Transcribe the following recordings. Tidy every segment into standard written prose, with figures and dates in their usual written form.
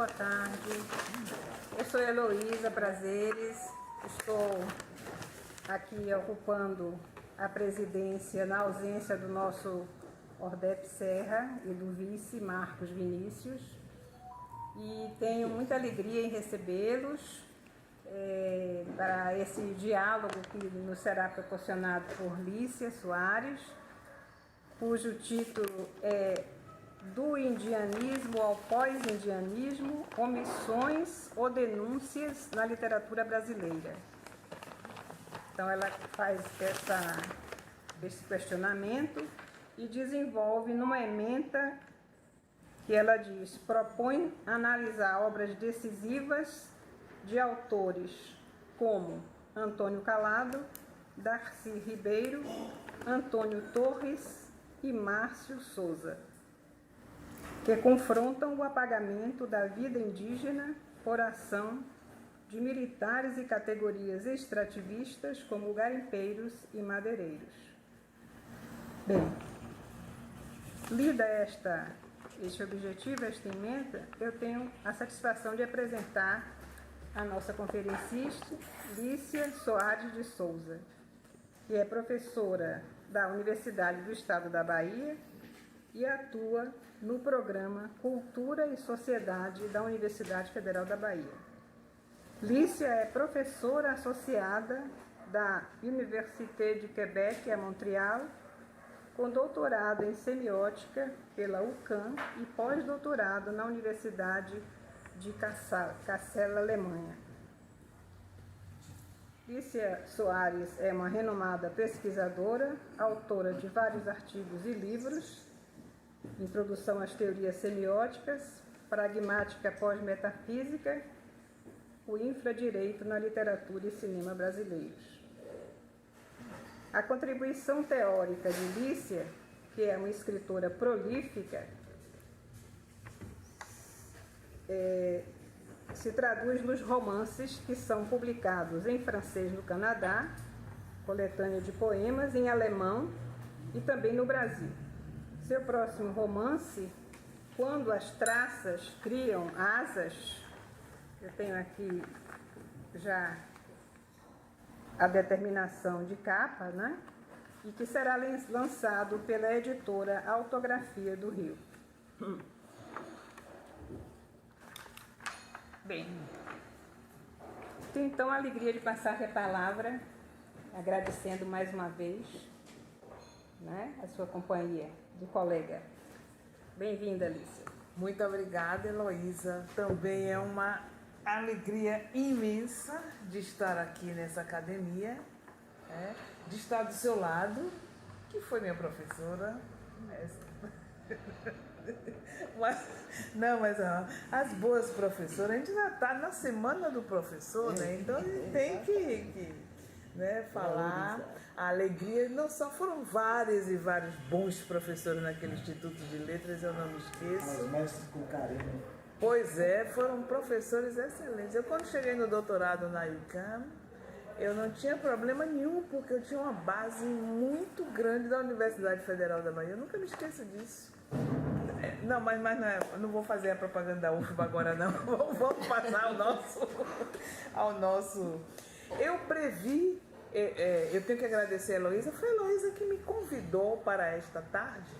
boa tarde. Eu sou Heloísa Prazeres, estou aqui ocupando a presidência na ausência do nosso Ordep Serra e do vice Marcos Vinícius, e tenho muita alegria em recebê-los para esse diálogo que nos será proporcionado por Lícia Soares, cujo título é Do Indianismo ao Pós-Indianismo, Omissões ou Denúncias na Literatura Brasileira. Então ela faz esse questionamento e desenvolve numa ementa que ela diz: propõe analisar obras decisivas de autores como Antônio Calado, Darcy Ribeiro, Antônio Torres e Márcio Souza, que confrontam o apagamento da vida indígena por ação de militares e categorias extrativistas como garimpeiros e madeireiros. Bem, lida este objetivo, esta ementa, eu tenho a satisfação de apresentar a nossa conferencista, Lícia Soares de Souza, que é professora da Universidade do Estado da Bahia e atua no programa Cultura e Sociedade da Universidade Federal da Bahia. Lícia é professora associada da Université de Québec, a Montreal, com doutorado em semiótica pela UCAM e pós-doutorado na Universidade de Kassel, Alemanha. Lícia Soares é uma renomada pesquisadora, autora de vários artigos e livros: Introdução às Teorias Semióticas, Pragmática Pós-Metafísica, o Infradireito na Literatura e Cinema Brasileiros. A contribuição teórica de Lícia, que é uma escritora prolífica, se traduz nos romances que são publicados em francês no Canadá, coletânea de poemas em alemão e também no Brasil. Seu próximo romance, Quando as Traças Criam Asas, eu tenho aqui já a determinação de capa, né? E que será lançado pela editora Autografia do Rio. Bem, tenho então a alegria de passar a palavra, agradecendo mais uma vez, né, a sua companhia de colega. Bem-vinda, Lícia. Muito obrigada, Heloísa. Também é uma alegria imensa de estar aqui nessa academia, de estar do seu lado, que foi minha professora. Mas as boas professoras, a gente já está na semana do professor, né? Então a gente tem que falar a alegria. Não só foram vários e vários bons professores naquele Instituto de Letras, eu não me esqueço. Os mestres com carinho. Pois é, foram professores excelentes. Eu, quando cheguei no doutorado na UCAM, eu não tinha problema nenhum, porque eu tinha uma base muito grande da Universidade Federal da Bahia. Eu nunca me esqueço disso. Não, mas não vou fazer a propaganda da UFBA agora, não. Vamos passar ao nosso... Eu previ, eu tenho que agradecer a Heloísa. Foi a Heloísa que me convidou para esta tarde,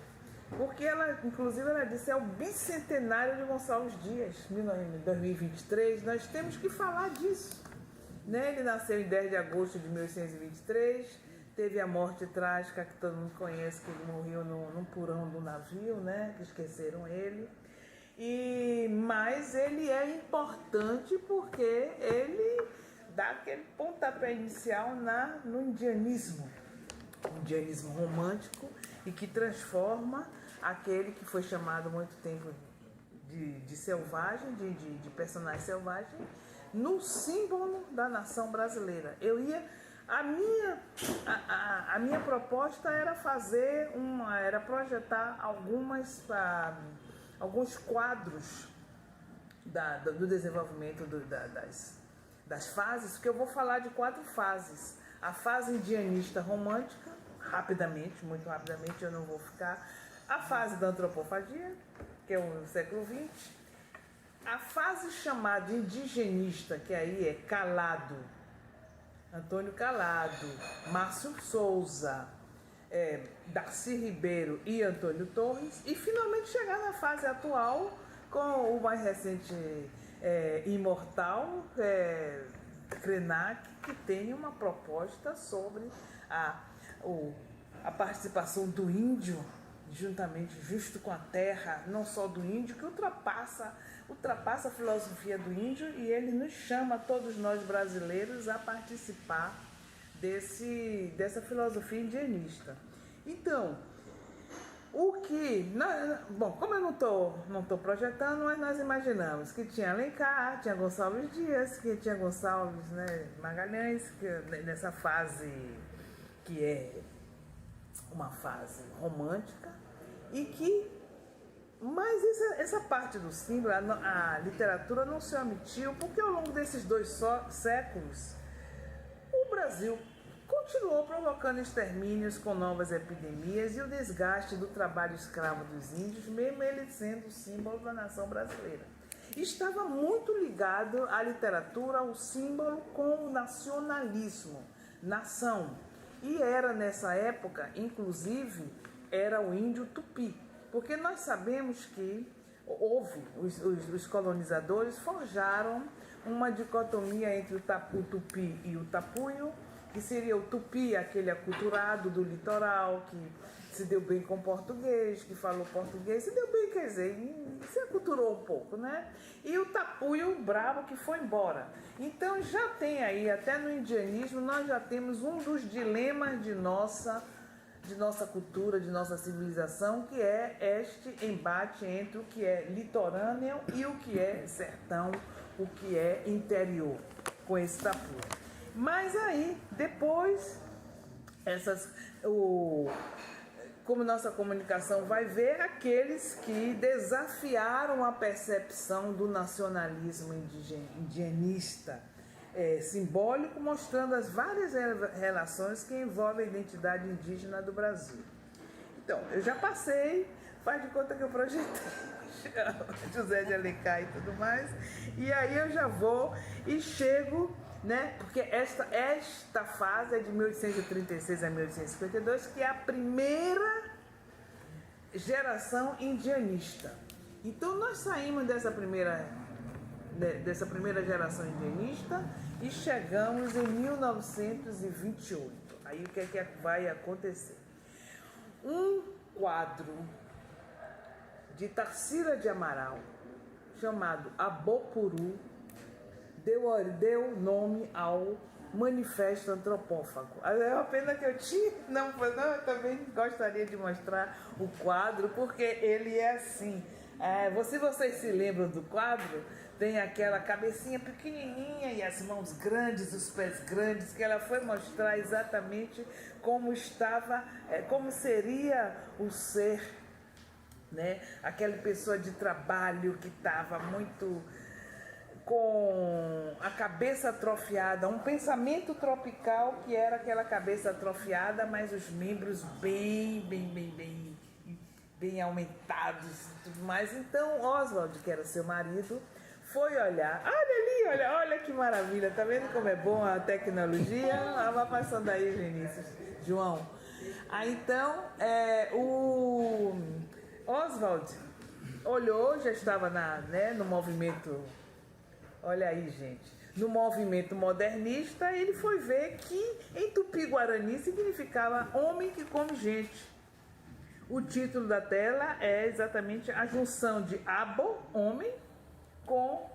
porque ela, inclusive, ela disse: é o bicentenário de Gonçalves Dias, em 2023, nós temos que falar disso. Né? Ele nasceu em 10 de agosto de 1823, teve a morte trágica que todo mundo conhece, que ele morreu num porão do navio, né? Que esqueceram ele. Mas ele é importante porque ele dá aquele pontapé inicial no indianismo, um indianismo romântico, e que transforma aquele que foi chamado há muito tempo de selvagem, de personagem selvagem, no símbolo da nação brasileira. A minha proposta era era projetar alguns quadros do desenvolvimento das fases, porque eu vou falar de 4 fases. A fase indianista romântica, muito rapidamente, eu não vou ficar. A fase da antropofagia, que é o século XX. A fase chamada indigenista, que aí é Calado, Antônio Calado, Márcio Souza, Darcy Ribeiro e Antônio Torres, e finalmente chegar na fase atual com o mais recente imortal, Krenak, que tem uma proposta sobre a participação do índio, juntamente justo com a terra, não só do índio, que ultrapassa a filosofia do índio, e ele nos chama, todos nós brasileiros, a participar dessa filosofia indigenista. Então, como eu não estou projetando, mas nós imaginamos que tinha Alencar, tinha Gonçalves Dias, que tinha Gonçalves, Magalhães, que nessa fase que é uma fase romântica, mas essa parte do símbolo, a literatura não se omitiu, porque ao longo desses 2 séculos, o Brasil continuou provocando extermínios com novas epidemias e o desgaste do trabalho escravo dos índios, mesmo ele sendo o símbolo da nação brasileira. Estava muito ligado à literatura, ao símbolo, com o nacionalismo, nação. E era nessa época, inclusive, era o índio tupi, porque nós sabemos que os colonizadores forjaram uma dicotomia entre o tupi e o tapuio, que seria o tupi, aquele aculturado do litoral, que se deu bem com português, que falou português, se deu bem, quer dizer, se aculturou um pouco, né? E o tapuio, o bravo, que foi embora. Então já tem aí, até no indianismo, nós já temos um dos dilemas de nossa cultura, de nossa civilização, que é este embate entre o que é litorâneo e o que é sertão, o que é interior, com esse tapuio. Mas aí, depois, como nossa comunicação vai ver, aqueles que desafiaram a percepção do nacionalismo indigenista simbólico, mostrando as várias relações que envolvem a identidade indígena do Brasil. Então, eu já passei, faz de conta que eu projetei José de Alencar e tudo mais, e aí eu já vou e chego, porque esta fase é de 1836 a 1852, que é a primeira geração indianista. Então nós saímos dessa primeira geração indianista e chegamos em 1928. Aí o que é que vai acontecer? Um quadro de Tarsila de Amaral, chamado Abopuru, deu nome ao Manifesto Antropófago. É uma pena que eu tinha, eu também gostaria de mostrar o quadro, porque ele é assim. Se vocês se lembram do quadro, tem aquela cabecinha pequenininha e as mãos grandes, os pés grandes, que ela foi mostrar exatamente como estava, como seria o ser, aquela pessoa de trabalho que estava muito com a cabeça atrofiada, um pensamento tropical, que era aquela cabeça atrofiada, mas os membros bem aumentados e tudo mais. Então Oswald, que era seu marido, foi olhar. Olha ali, olha que maravilha, tá vendo como é bom a tecnologia? Vai passando aí, Vinícius, João. Aí então, o Oswald olhou, já estava no movimento, olha aí, gente, no movimento modernista, ele foi ver que em Tupi-Guarani significava homem que come gente. O título da tela é exatamente a junção de abo, homem, com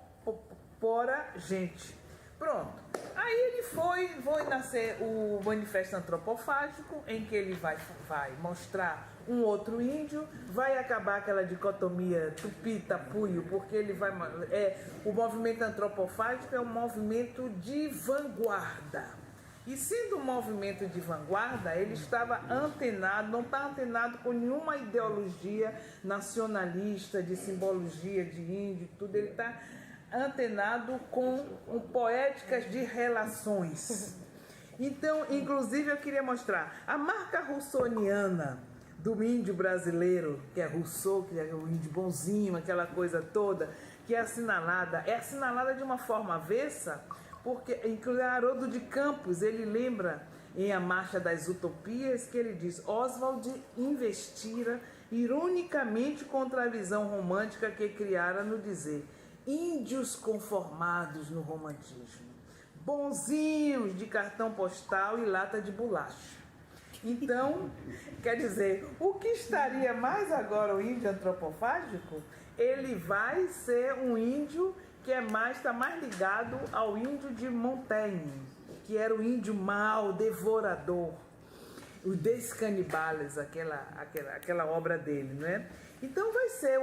pora, gente. Pronto. Aí ele foi nascer o Manifesto Antropofágico, em que ele vai mostrar um outro índio, vai acabar aquela dicotomia tupi-tapuio, porque ele vai... o movimento antropofágico é um movimento de vanguarda. E sendo um movimento de vanguarda, ele estava antenado, não está antenado com nenhuma ideologia nacionalista, de simbologia de índio, tudo. Ele está antenado com poéticas de relações. Então, inclusive, eu queria mostrar a marca russoniana do índio brasileiro, que é Rousseau, que é o índio bonzinho, aquela coisa toda, que é assinalada de uma forma avessa, porque inclusive Haroldo de Campos, ele lembra em A Marcha das Utopias que ele diz: Oswald investira ironicamente contra a visão romântica que criara no dizer índios conformados no romantismo, bonzinhos de cartão postal e lata de bolacha. Então, quer dizer, o que estaria mais agora o índio antropofágico, ele vai ser um índio que está mais ligado ao índio de Montaigne, que era o índio mau, devorador, o Des Canibales, aquela obra dele, não é? Então vai ser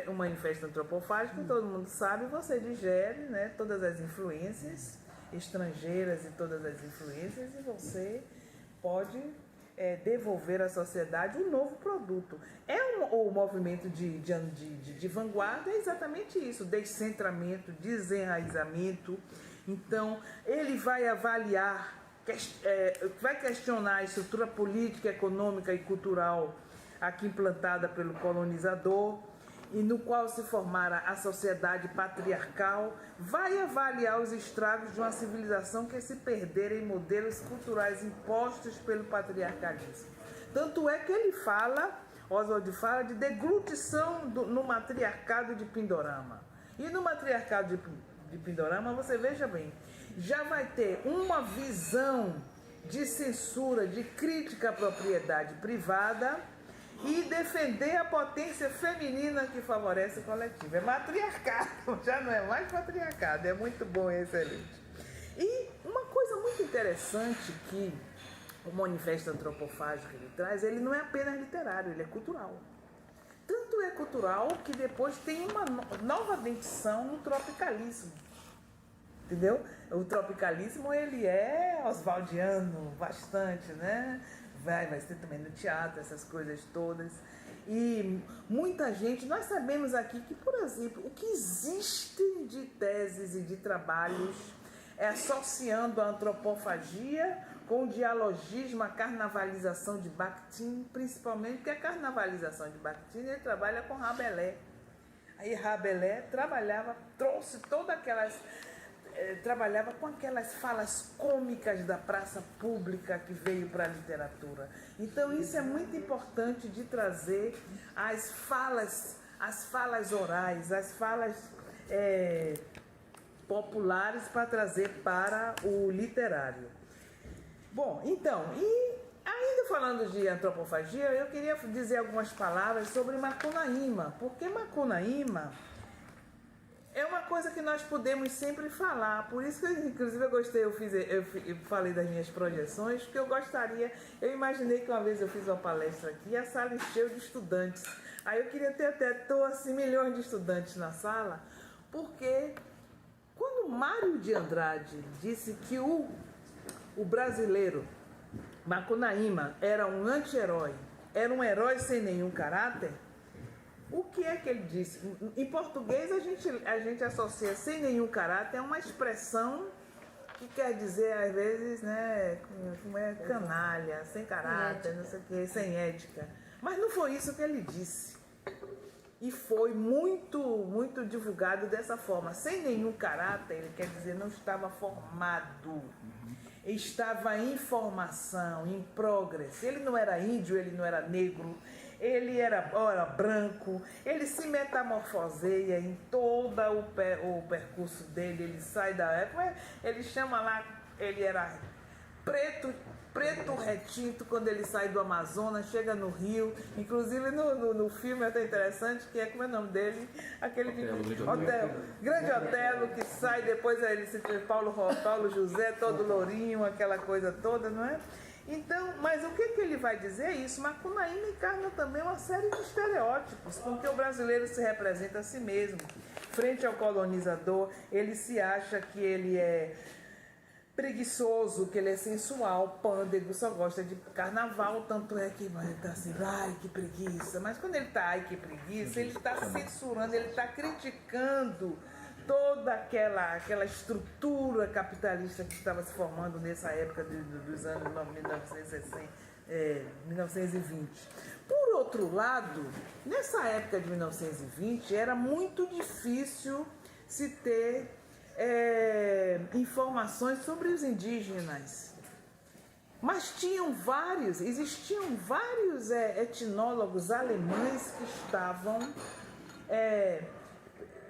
um manifesto antropofágico, todo mundo sabe, você digere, né, todas as influências estrangeiras e todas as influências, e você pode devolver à sociedade um novo produto. O movimento de vanguarda é exatamente isso, descentramento, desenraizamento. Então, ele vai avaliar, vai questionar a estrutura política, econômica e cultural aqui implantada pelo colonizador, e no qual se formara a sociedade patriarcal, vai avaliar os estragos de uma civilização que se perdera em modelos culturais impostos pelo patriarcalismo. Tanto é que ele Oswald fala de deglutição no matriarcado de Pindorama. E no matriarcado de Pindorama, você veja bem, já vai ter uma visão de censura, de crítica à propriedade privada, e defender a potência feminina que favorece o coletivo. É matriarcado, já não é mais patriarcado, é muito bom e excelente. E uma coisa muito interessante que o manifesto antropofágico ele traz, ele não é apenas literário, ele é cultural. Tanto é cultural que depois tem uma nova dentição no tropicalismo. Entendeu? O tropicalismo ele é oswaldiano bastante, né? Vai ser também no teatro, essas coisas todas. E muita gente, nós sabemos aqui que, por exemplo, o que existe de teses e de trabalhos associando a antropofagia com o dialogismo, a carnavalização de Bakhtin, principalmente porque a carnavalização de Bakhtin ele trabalha com Rabelais. Aí Rabelais trouxe todas aquelas... trabalhava com aquelas falas cômicas da praça pública que veio para a literatura. Então isso é muito importante de trazer as falas orais, as falas populares para trazer para o literário. Bom, então, e ainda falando de antropofagia, eu queria dizer algumas palavras sobre Macunaíma, porque Macunaíma é uma coisa que nós podemos sempre falar, por isso que, inclusive, eu gostei, eu falei das minhas projeções, porque eu imaginei que uma vez eu fiz uma palestra aqui e a sala encheu de estudantes. Aí eu queria ter assim, milhões de estudantes na sala, porque quando Mário de Andrade disse que o brasileiro, Macunaíma, era um anti-herói, era um herói sem nenhum caráter, o que é que ele disse? Em português a gente associa sem nenhum caráter a uma expressão que quer dizer, às vezes, né, como é canalha, sem caráter, não sei o quê, sem ética. Mas não foi isso que ele disse. E foi muito, muito divulgado dessa forma. Sem nenhum caráter, ele quer dizer, não estava formado. Estava em formação, em progresso. Ele não era índio, ele não era negro, ele era branco, ele se metamorfoseia em todo o percurso dele, ele sai da época, ele chama lá, ele era preto retinto quando ele sai do Amazonas, chega no Rio, inclusive no filme é até interessante, que como é o nome dele? Aquele Grande Otelo, que sai depois, ele se vê Paulo José, todo lourinho, aquela coisa toda, não é? Então, mas o que ele vai dizer é isso? Macunaíma encarna também uma série de estereótipos, com que o brasileiro se representa a si mesmo. Frente ao colonizador, ele se acha que ele é preguiçoso, que ele é sensual, pândego, só gosta de carnaval, tanto é que ele está assim, ai que preguiça. Mas quando ele está, ai que preguiça, ele está censurando, ele está criticando toda aquela estrutura capitalista que estava se formando nessa época dos anos 1960, 1920. Por outro lado, nessa época de 1920, era muito difícil se ter informações sobre os indígenas. Mas existiam vários etnólogos alemães que estavam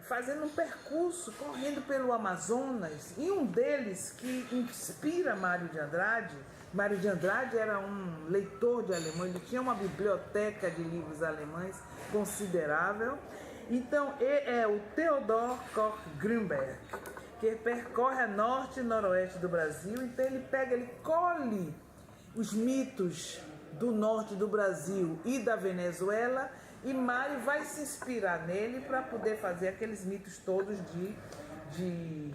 fazendo um percurso, correndo pelo Amazonas, e um deles que inspira Mário de Andrade. Mário de Andrade era um leitor de alemão, ele tinha uma biblioteca de livros alemães considerável. Então, é o Theodor Koch Grünberg, que percorre a norte e noroeste do Brasil. Então, ele colhe os mitos do norte do Brasil e da Venezuela, e Mário vai se inspirar nele para poder fazer aqueles mitos todos de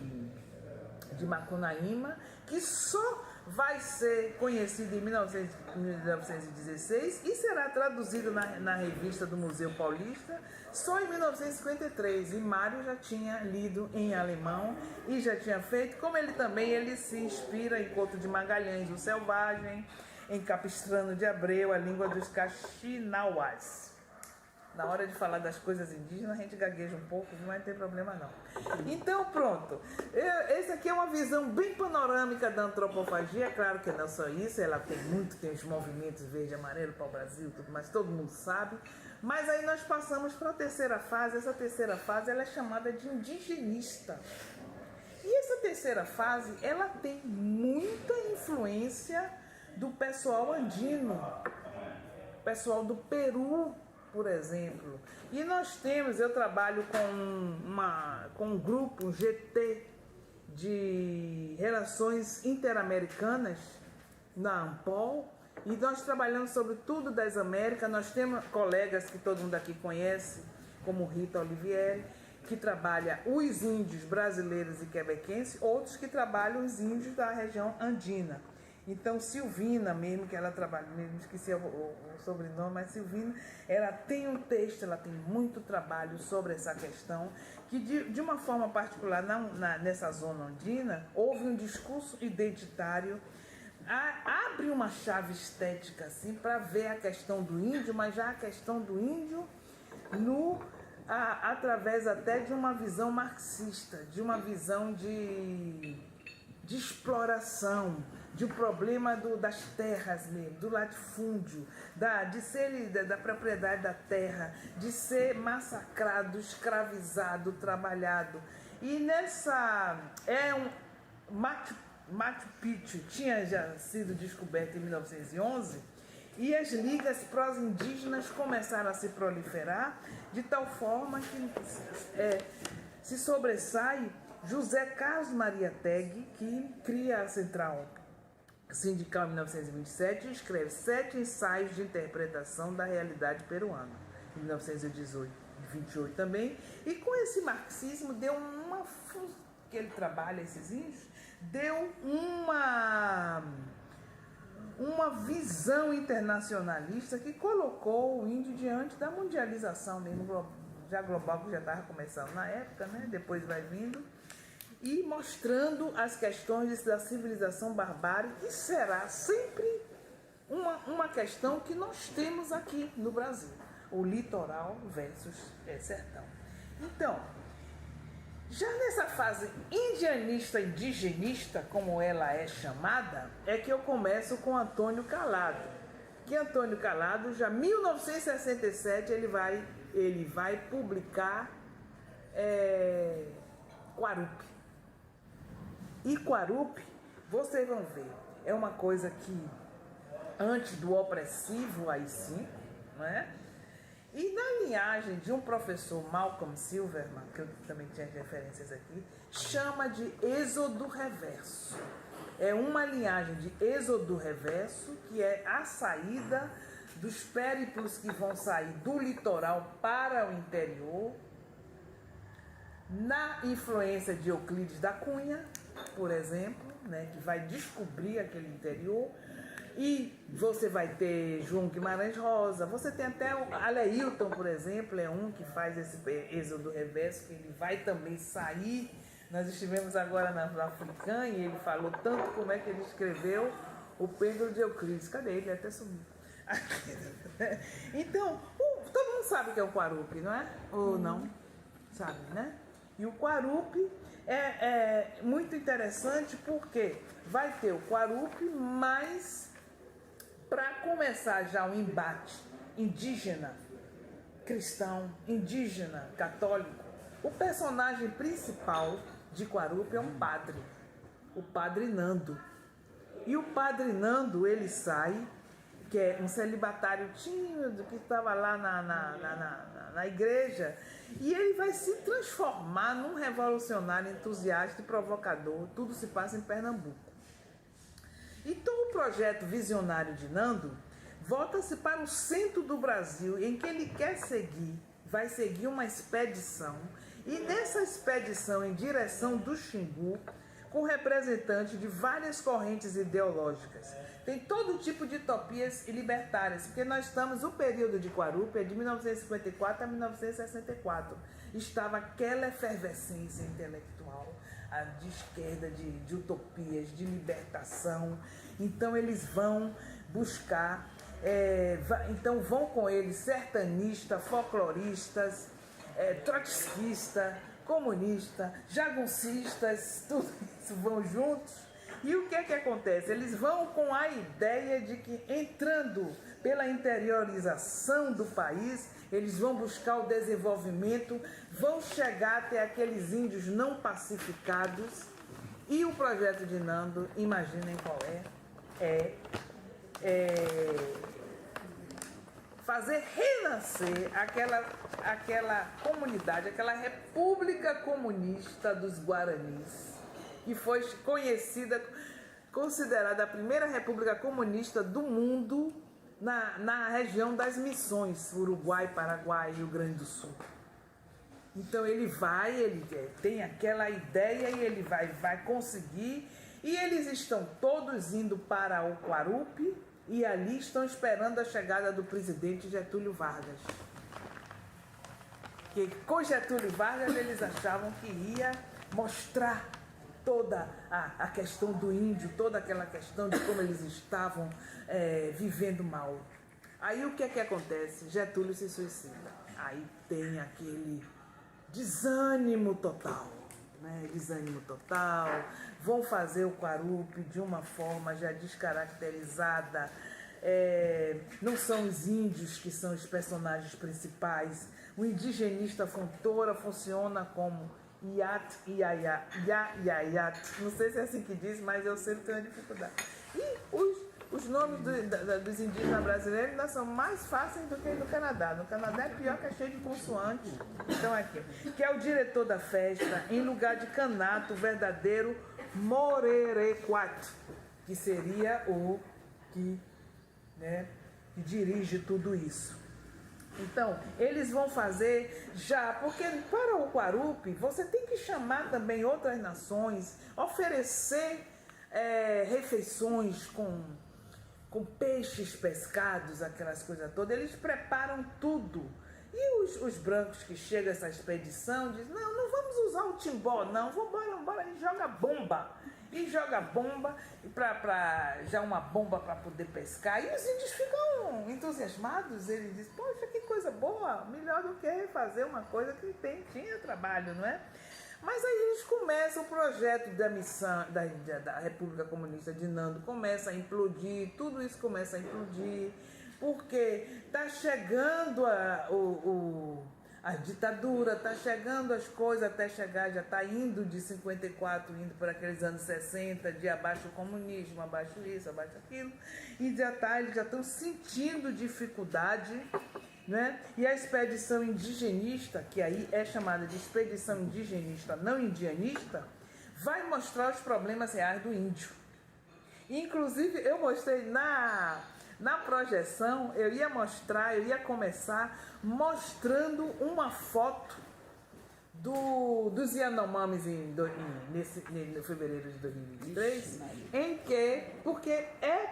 Macunaíma, que só vai ser conhecido em 1916 e será traduzido na revista do Museu Paulista só em 1953. E Mário já tinha lido em alemão e já tinha feito, como ele se inspira em Couto de Magalhães, o Selvagem, em Capistrano de Abreu, a língua dos Caxinauás. Na hora de falar das coisas indígenas, a gente gagueja um pouco, não vai ter problema não. Então, pronto. Essa aqui é uma visão bem panorâmica da antropofagia. É claro que não é só isso, ela tem os movimentos verde e amarelo para o Brasil, tudo mais, todo mundo sabe. Mas aí nós passamos para a terceira fase. Essa terceira fase ela é chamada de indigenista. E essa terceira fase, ela tem muita influência do pessoal andino, pessoal do Peru, por exemplo. E eu trabalho com um grupo, um GT, de Relações Interamericanas, na Ampol, e nós trabalhamos sobre tudo das Américas. Nós temos colegas que todo mundo aqui conhece, como Rita Olivieri, que trabalha os índios brasileiros e quebequenses, outros que trabalham os índios da região andina. Então, Silvina mesmo, que ela trabalha, mesmo esqueci o sobrenome, mas Silvina, ela tem um texto, ela tem muito trabalho sobre essa questão, que de uma forma particular, nessa zona andina, houve um discurso identitário, abre uma chave estética, assim, para ver a questão do índio, mas já a questão do índio através até de uma visão marxista, de uma visão de exploração, de um problema das terras mesmo, do latifúndio, da propriedade da terra, de ser massacrado, escravizado, trabalhado. E Machu Picchu tinha já sido descoberto em 1911, e as ligas pró-indígenas começaram a se proliferar, de tal forma que se sobressai José Carlos Maria Teg, que cria a Central Sindical em 1927 e escreve 7 ensaios de interpretação da realidade peruana, em 1928 também. E com esse marxismo deu que ele trabalha esses índios, deu uma visão internacionalista que colocou o índio diante da mundialização mesmo, já global, que já estava começando na época, né? Depois vai vindo, e mostrando as questões da civilização barbárica, que será sempre uma questão que nós temos aqui no Brasil, o litoral versus sertão. Então, já nessa fase indigenista, como ela é chamada, é que eu começo com Antônio Calado. Que Antônio Calado, já em 1967, ele vai publicar Quarupi. E Quarupi, vocês vão ver, é uma coisa que, antes do opressivo AI-5, não é? E na linhagem de um professor, Malcolm Silverman, que eu também tinha referências aqui, chama de êxodo reverso. É uma linhagem de êxodo reverso, que é a saída dos périplos que vão sair do litoral para o interior, na influência de Euclides da Cunha, por exemplo, né, que vai descobrir aquele interior. E você vai ter João Guimarães Rosa, você tem até o Aleilton, por exemplo, é um que faz esse êxodo reverso, que ele vai também sair. Nós estivemos agora na Africã e ele falou tanto como é que ele escreveu O pêndulo de Euclides, cadê ele? Até sumiu. Então, todo mundo sabe o que é o Quarupi, não é? Ou não? Sabe, né? E o Quarupi é muito interessante porque vai ter o Quarupi, mas para começar já um embate indígena, cristão, indígena, católico, o personagem principal de Quarupi é um padre, o Padre Nando. E o Padre Nando, ele sai, que é um celibatário tímido que estava lá na igreja, e ele vai se transformar num revolucionário entusiasta e provocador. Tudo se passa em Pernambuco. Então o projeto visionário de Nando volta-se para o centro do Brasil, em que ele vai seguir uma expedição, e nessa expedição em direção do Xingu, com representantes de várias correntes ideológicas. Tem todo tipo de utopias e libertárias, porque nós estamos, o período de Quarupi é de 1954 a 1964. Estava aquela efervescência intelectual, de esquerda, de utopias, de libertação. Então eles vão buscar, então vão com eles sertanistas, folcloristas, trotskistas, comunistas, jaguncistas, tudo isso vão juntos. E o que é que acontece? Eles vão com a ideia de que, entrando pela interiorização do país, eles vão buscar o desenvolvimento, vão chegar até aqueles índios não pacificados. E o projeto de Nando, imaginem qual é fazer renascer aquela comunidade, aquela república comunista dos Guaranis, que foi considerada a primeira república comunista do mundo na região das Missões, Uruguai, Paraguai e Rio Grande do Sul. Então ele tem aquela ideia e ele vai conseguir, e eles estão todos indo para o Quarupi, e ali estão esperando a chegada do presidente Getúlio Vargas. Que com Getúlio Vargas eles achavam que ia mostrar toda a questão do índio, toda aquela questão de como eles estavam vivendo mal. Aí o que é que acontece? Getúlio se suicida. Aí tem aquele desânimo total, né? Desânimo total. Vão fazer o Quarupi de uma forma já descaracterizada. Não são os índios que são os personagens principais. O indigenista Fontoura funciona como Iat, Iaiá, Iaiat. Não sei se é assim que diz, mas eu sempre tenho dificuldade. E os nomes dos indígenas brasileiros ainda são mais fáceis do que no Canadá. No Canadá é pior, que é cheio de consoantes. Então aqui, que é o diretor da festa, em lugar de Canato, o verdadeiro Morerequat, que seria o que dirige tudo isso. Então, eles vão fazer já, porque para o Quarupi você tem que chamar também outras nações, oferecer refeições com peixes pescados, aquelas coisas todas. Eles preparam tudo. E os brancos que chegam a essa expedição dizem, não vamos usar o timbó, não, vambora, e joga bomba. E joga bomba, já uma bomba para poder pescar. E os índios ficam entusiasmados, eles dizem, poxa, que coisa boa, melhor do que fazer uma coisa que tinha trabalho, não é? Mas aí eles começam o projeto da missão da República Comunista de Nando, começa a implodir, tudo isso começa a implodir, porque está chegando a ditadura, está chegando as coisas, até chegar, já está indo de 54, indo para aqueles anos 60, de abaixo o comunismo, abaixo isso, abaixo aquilo, e eles já estão sentindo dificuldade, né? E a expedição indigenista, que aí é chamada de expedição indigenista não indianista, vai mostrar os problemas reais do índio. Inclusive, eu mostrei na projeção, eu ia começar mostrando uma foto dos Yanomamis no fevereiro de 2023, porque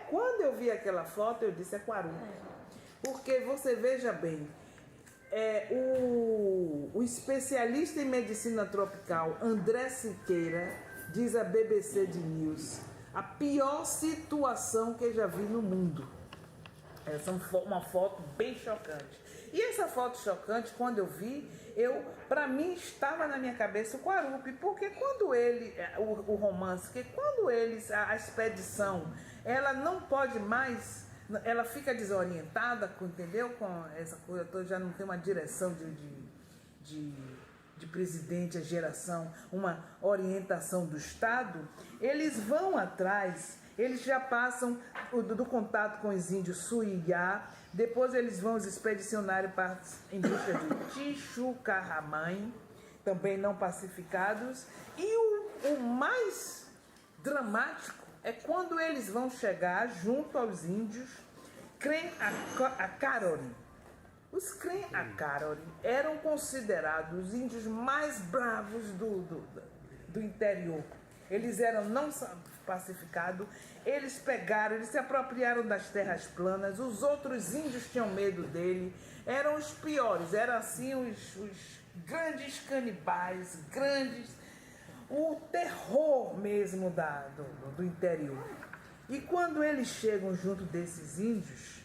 quando eu vi aquela foto, eu disse, é Quarupi. Porque você veja bem, o especialista em medicina tropical André Siqueira diz à BBC de News, a pior situação que eu já vi no mundo. Essa é uma foto bem chocante. E essa foto chocante, quando eu vi, para mim estava na minha cabeça o Quarupi, porque quando ele, o romance, que quando eles, a expedição, ela não pode mais, ela fica desorientada, entendeu? Com essa coisa toda, já não tem uma direção de presidente, a geração, uma orientação do Estado, eles vão atrás. Eles já passam do contato com os índios Suiá, depois eles vão os expedicionários em busca de Tichucarramãe, também não pacificados. E o mais dramático é quando eles vão chegar junto aos índios Cren-Acarori. Os Cren-Acarori eram considerados os índios mais bravos do interior. Eles eram não pacificados, eles se apropriaram das terras planas, os outros índios tinham medo dele, eram os piores, eram assim os grandes canibais, o terror mesmo do interior. E quando eles chegam junto desses índios,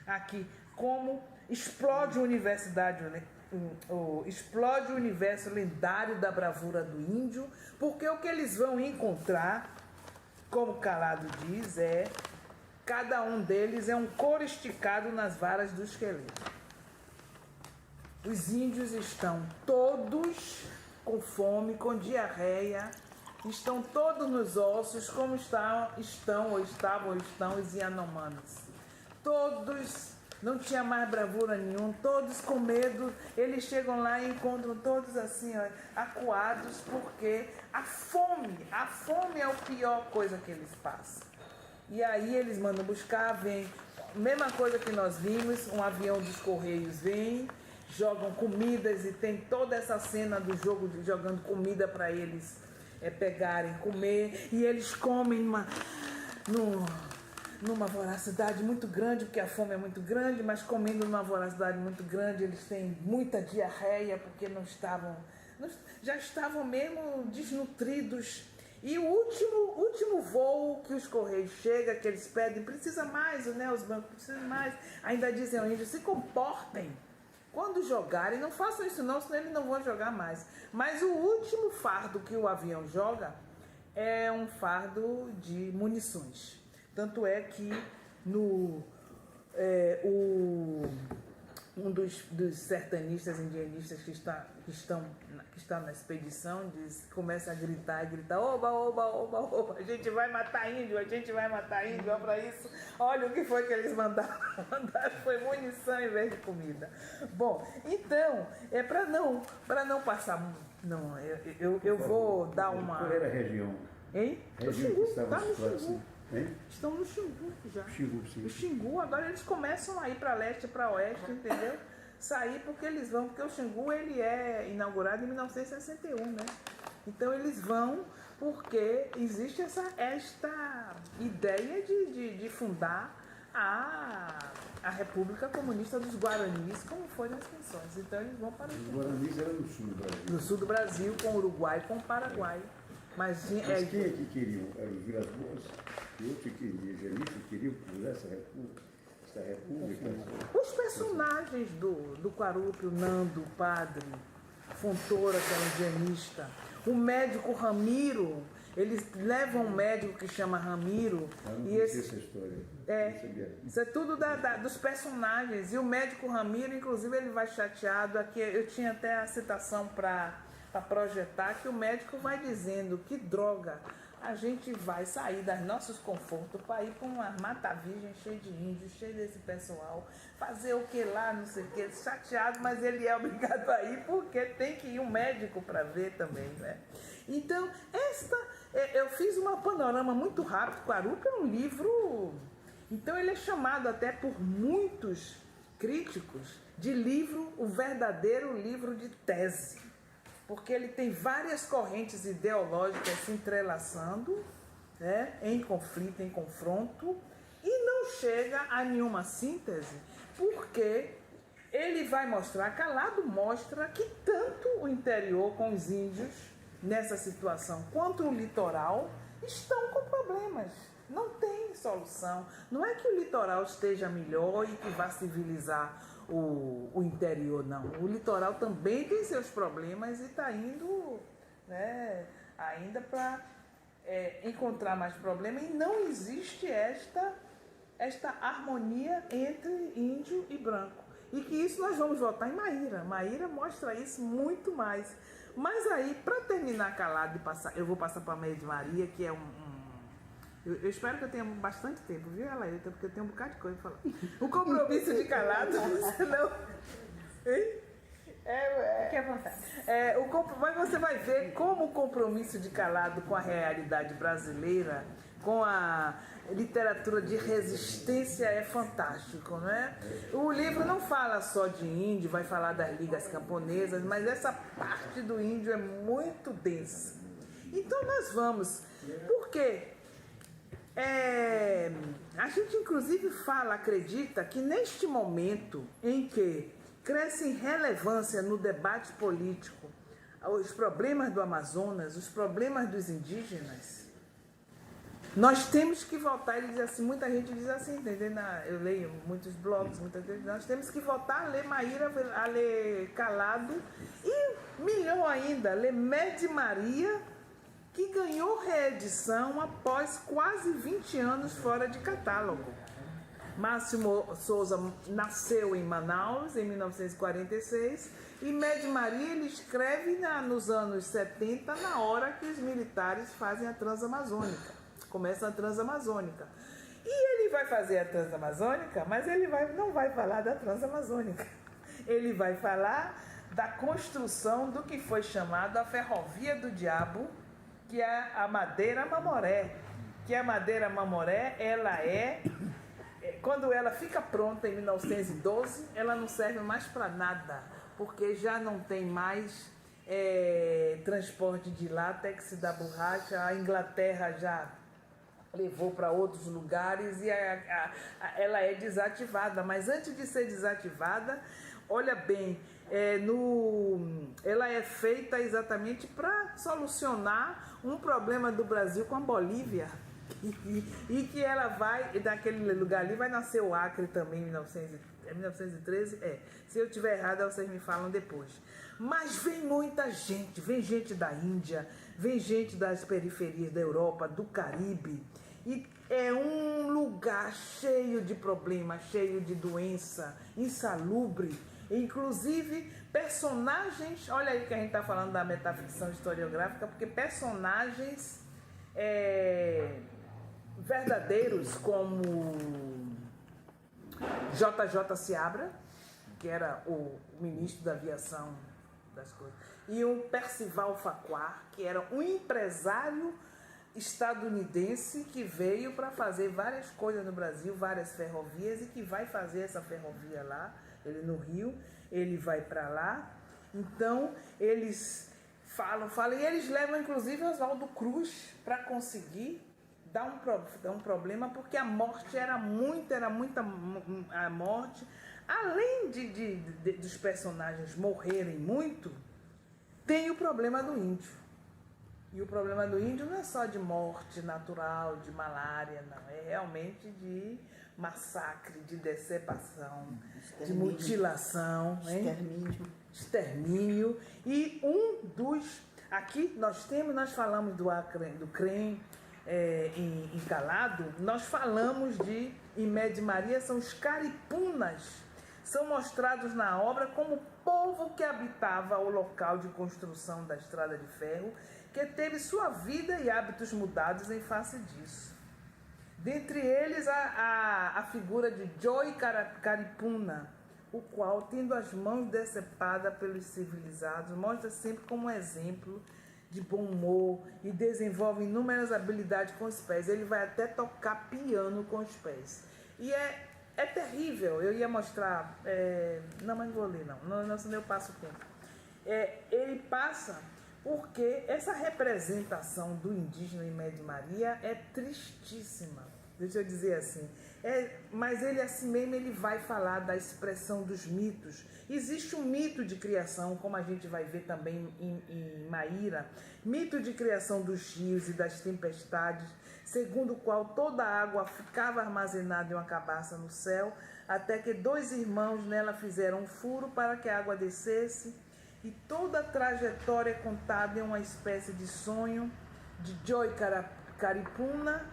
aqui, como explode a universidade, né? Explode o universo lendário da bravura do índio, porque o que eles vão encontrar, como Calado diz, cada um deles é um couro esticado nas varas do esqueleto. Os índios estão todos com fome, com diarreia, estão todos nos ossos, como estão os Yanomamis. Todos não tinha mais bravura nenhuma, todos com medo. Eles chegam lá e encontram todos assim, ó, acuados, porque a fome é a pior coisa que eles passam. E aí eles mandam buscar, vem, mesma coisa que nós vimos, um avião dos Correios vem, jogam comidas e tem toda essa cena do jogo jogando comida para eles pegarem, comer, e eles comem numa voracidade muito grande, porque a fome é muito grande, mas comendo numa voracidade muito grande, eles têm muita diarreia, porque já estavam mesmo desnutridos. E o último voo que os Correios chegam, que eles pedem, precisa mais, né? Os bancos precisam mais. Ainda dizem ao índio, se comportem. Quando jogarem, não façam isso não, senão eles não vão jogar mais. Mas o último fardo que o avião joga é um fardo de munições. Tanto é que um dos sertanistas indianistas que está na expedição começa a gritar, oba, oba, oba, oba, a gente vai matar índio, olha para isso, olha o que foi que eles mandaram foi munição em vez de comida. Bom, então, para não passar, não, eu vou dar uma... Qual era a região? Hein? O Xingu, tá no Xingu. Hein? Estão no Xingu já. Sim. O Xingu, agora eles começam a ir para leste e para oeste, entendeu? Sair porque eles vão, porque o Xingu ele é inaugurado em 1961, né? Então eles vão porque existe esta ideia de fundar a República Comunista dos Guaranis, como foi nas canções. Então eles vão para o Xingu. Os Guaranis eram no sul do Brasil. No sul do Brasil, com o Uruguai, com o Paraguai. Mas quem é que queriam? Eram os Vilas Boas e outros que queriam, queriam fundar essa república. Os personagens do Quarupi, o Nando, o padre, Fontoura, que é um indianista, o médico Ramiro, eles levam um médico que chama Ramiro. Eu não conhecia essa história. Isso é tudo dos personagens. E o médico Ramiro, inclusive, ele vai chateado. Aqui eu tinha até a citação para projetar, que o médico vai dizendo que droga, a gente vai sair dos nossos confortos para ir para uma mata virgem cheia de índios, cheia desse pessoal, fazer o que lá, não sei o que, chateado, mas ele é obrigado a ir porque tem que ir um médico para ver também, né? Então, eu fiz uma panorama muito rápido. Quarupi é um livro, então ele é chamado até por muitos críticos de livro, o verdadeiro livro de tese. Porque ele tem várias correntes ideológicas se entrelaçando, né, em conflito, em confronto, e não chega a nenhuma síntese, porque ele vai mostrar, Calado mostra que tanto o interior com os índios, nessa situação, quanto o litoral, estão com problemas. Não tem solução. Não é que o litoral esteja melhor e que vá civilizar o interior, não. O litoral também tem seus problemas e está indo, né, ainda para encontrar mais problemas. E não existe esta harmonia entre índio e branco. E que isso nós vamos votar em Maíra. Maíra mostra isso muito mais. Mas aí, para terminar calado e passar, eu vou passar para a Média Maria, que é eu espero que eu tenha bastante tempo, viu, Elaíta? Porque eu tenho um bocado de coisa para falar. O compromisso de calado, você não... Hein? Fique à vontade. Mas você vai ver como o compromisso de calado com a realidade brasileira, com a literatura de resistência é fantástico, não é? O livro não fala só de índio, vai falar das ligas camponesas, mas essa parte do índio é muito densa. Então nós vamos, porque a gente inclusive acredita que neste momento em que cresce em relevância no debate político os problemas do Amazonas, os problemas dos indígenas, nós temos que voltar, ele diz assim, muita gente diz assim, entendeu? Eu leio muitos blogs, muitas vezes, nós temos que voltar a ler Maíra, a ler Calado e, melhor ainda, ler Média Maria, que ganhou reedição após quase 20 anos fora de catálogo. Máximo Souza nasceu em Manaus em 1946 e Média Maria ele escreve nos anos 70, na hora que os militares fazem a Transamazônica. Começa a Transamazônica. E ele vai fazer a Transamazônica, mas ele não vai falar da Transamazônica. Ele vai falar da construção do que foi chamado a Ferrovia do Diabo, que é a Madeira Mamoré. Que a Madeira Mamoré, quando ela fica pronta em 1912, ela não serve mais para nada, porque já não tem mais transporte de látex da borracha. A Inglaterra já levou para outros lugares e ela é desativada. Mas antes de ser desativada, olha bem, ela é feita exatamente para solucionar um problema do Brasil com a Bolívia. E que ela vai, daquele lugar ali, vai nascer o Acre também em 1913. Se eu estiver errada, vocês me falam depois. Mas vem muita gente, vem gente da Índia, vem gente das periferias da Europa, do Caribe. E é um lugar cheio de problemas, cheio de doença, insalubre. Inclusive, personagens, olha aí que a gente está falando da metaficção historiográfica, porque personagens verdadeiros como JJ Seabra, que era o ministro da aviação das coisas, e o Percival Facquar, que era um empresário estadunidense que veio para fazer várias coisas no Brasil, várias ferrovias, e que vai fazer essa ferrovia lá, ele no Rio, ele vai para lá. Então eles falam, e eles levam inclusive Oswaldo Cruz para conseguir dar um problema, porque a morte era muita a morte. Além dos personagens morrerem muito, tem o problema do índio. E o problema do índio não é só de morte natural, de malária, não. É realmente de massacre, de decepção, de mutilação, extermínio. E aqui nós falamos do CREM em Calado, nós falamos em Média Maria, são os caripunas, são mostrados na obra como o povo que habitava o local de construção da estrada de ferro, que teve sua vida e hábitos mudados em face disso. Dentre eles, a figura de Joey Caripuna, o qual, tendo as mãos decepadas pelos civilizados, mostra sempre como um exemplo de bom humor e desenvolve inúmeras habilidades com os pés. Ele vai até tocar piano com os pés. E é terrível. Eu ia mostrar... não, mas não vou ler, não. Senão eu passo o tempo. Ele passa porque essa representação do indígena em Média Maria é tristíssima. deixa eu dizer assim. Mas ele assim mesmo ele vai falar da expressão dos mitos. Existe um mito de criação, como a gente vai ver também em Maíra, mito de criação dos rios e das tempestades, segundo o qual toda a água ficava armazenada em uma cabaça no céu, até que 2 irmãos nela fizeram um furo para que a água descesse, e toda a trajetória é contada em uma espécie de sonho de Joy Caripuna,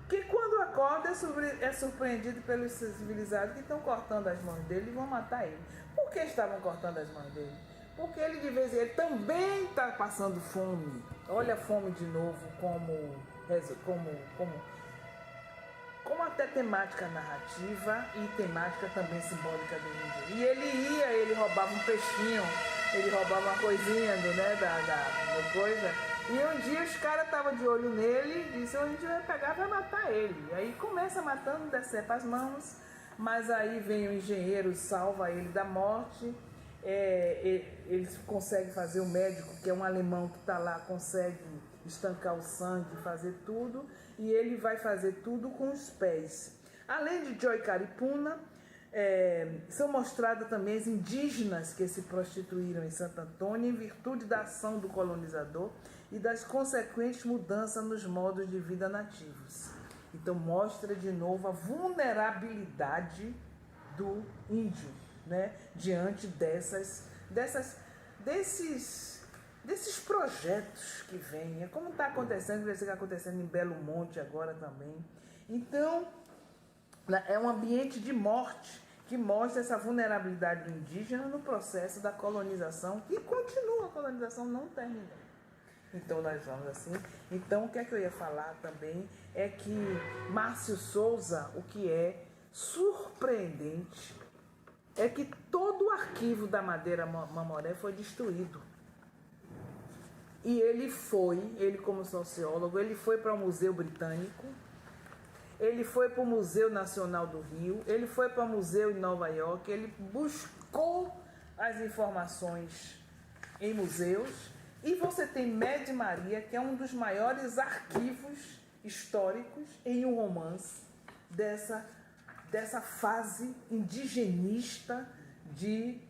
que quando acorda é surpreendido pelos civilizados que estão cortando as mãos dele e vão matar ele. Por que estavam cortando as mãos dele? Porque ele de vez em ele também está passando fome. Olha a fome de novo como até temática narrativa e temática também simbólica do índio. E ele roubava um peixinho, ele roubava uma coisinha da coisa. E um dia os caras estavam de olho nele e disse, a gente vai pegar e vai matar ele. E aí começa matando, decepa as mãos, mas aí vem o engenheiro, salva ele da morte. Ele consegue fazer, o médico, que é um alemão que está lá, consegue estancar o sangue, fazer tudo, e ele vai fazer tudo com os pés. Além de Joy Caripuna, são mostradas também as indígenas que se prostituíram em Santo Antônio em virtude da ação do colonizador e das consequentes mudanças nos modos de vida nativos. Então mostra de novo a vulnerabilidade do índio, né, diante desses projetos que vêm. É como está acontecendo, vai estar acontecendo em Belo Monte agora também. Então, é um ambiente de morte que mostra essa vulnerabilidade do indígena no processo da colonização, e continua, a colonização não terminou. Então, nós vamos assim. Então, o que é que eu ia falar também é que Márcio Souza, o que é surpreendente, é que todo o arquivo da Madeira Mamoré foi destruído. E ele como sociólogo, ele foi para o Museu Britânico, ele foi para o Museu Nacional do Rio, ele foi para o Museu em Nova York, ele buscou as informações em museus, e você tem Média Maria, que é um dos maiores arquivos históricos em um romance dessa fase indigenista de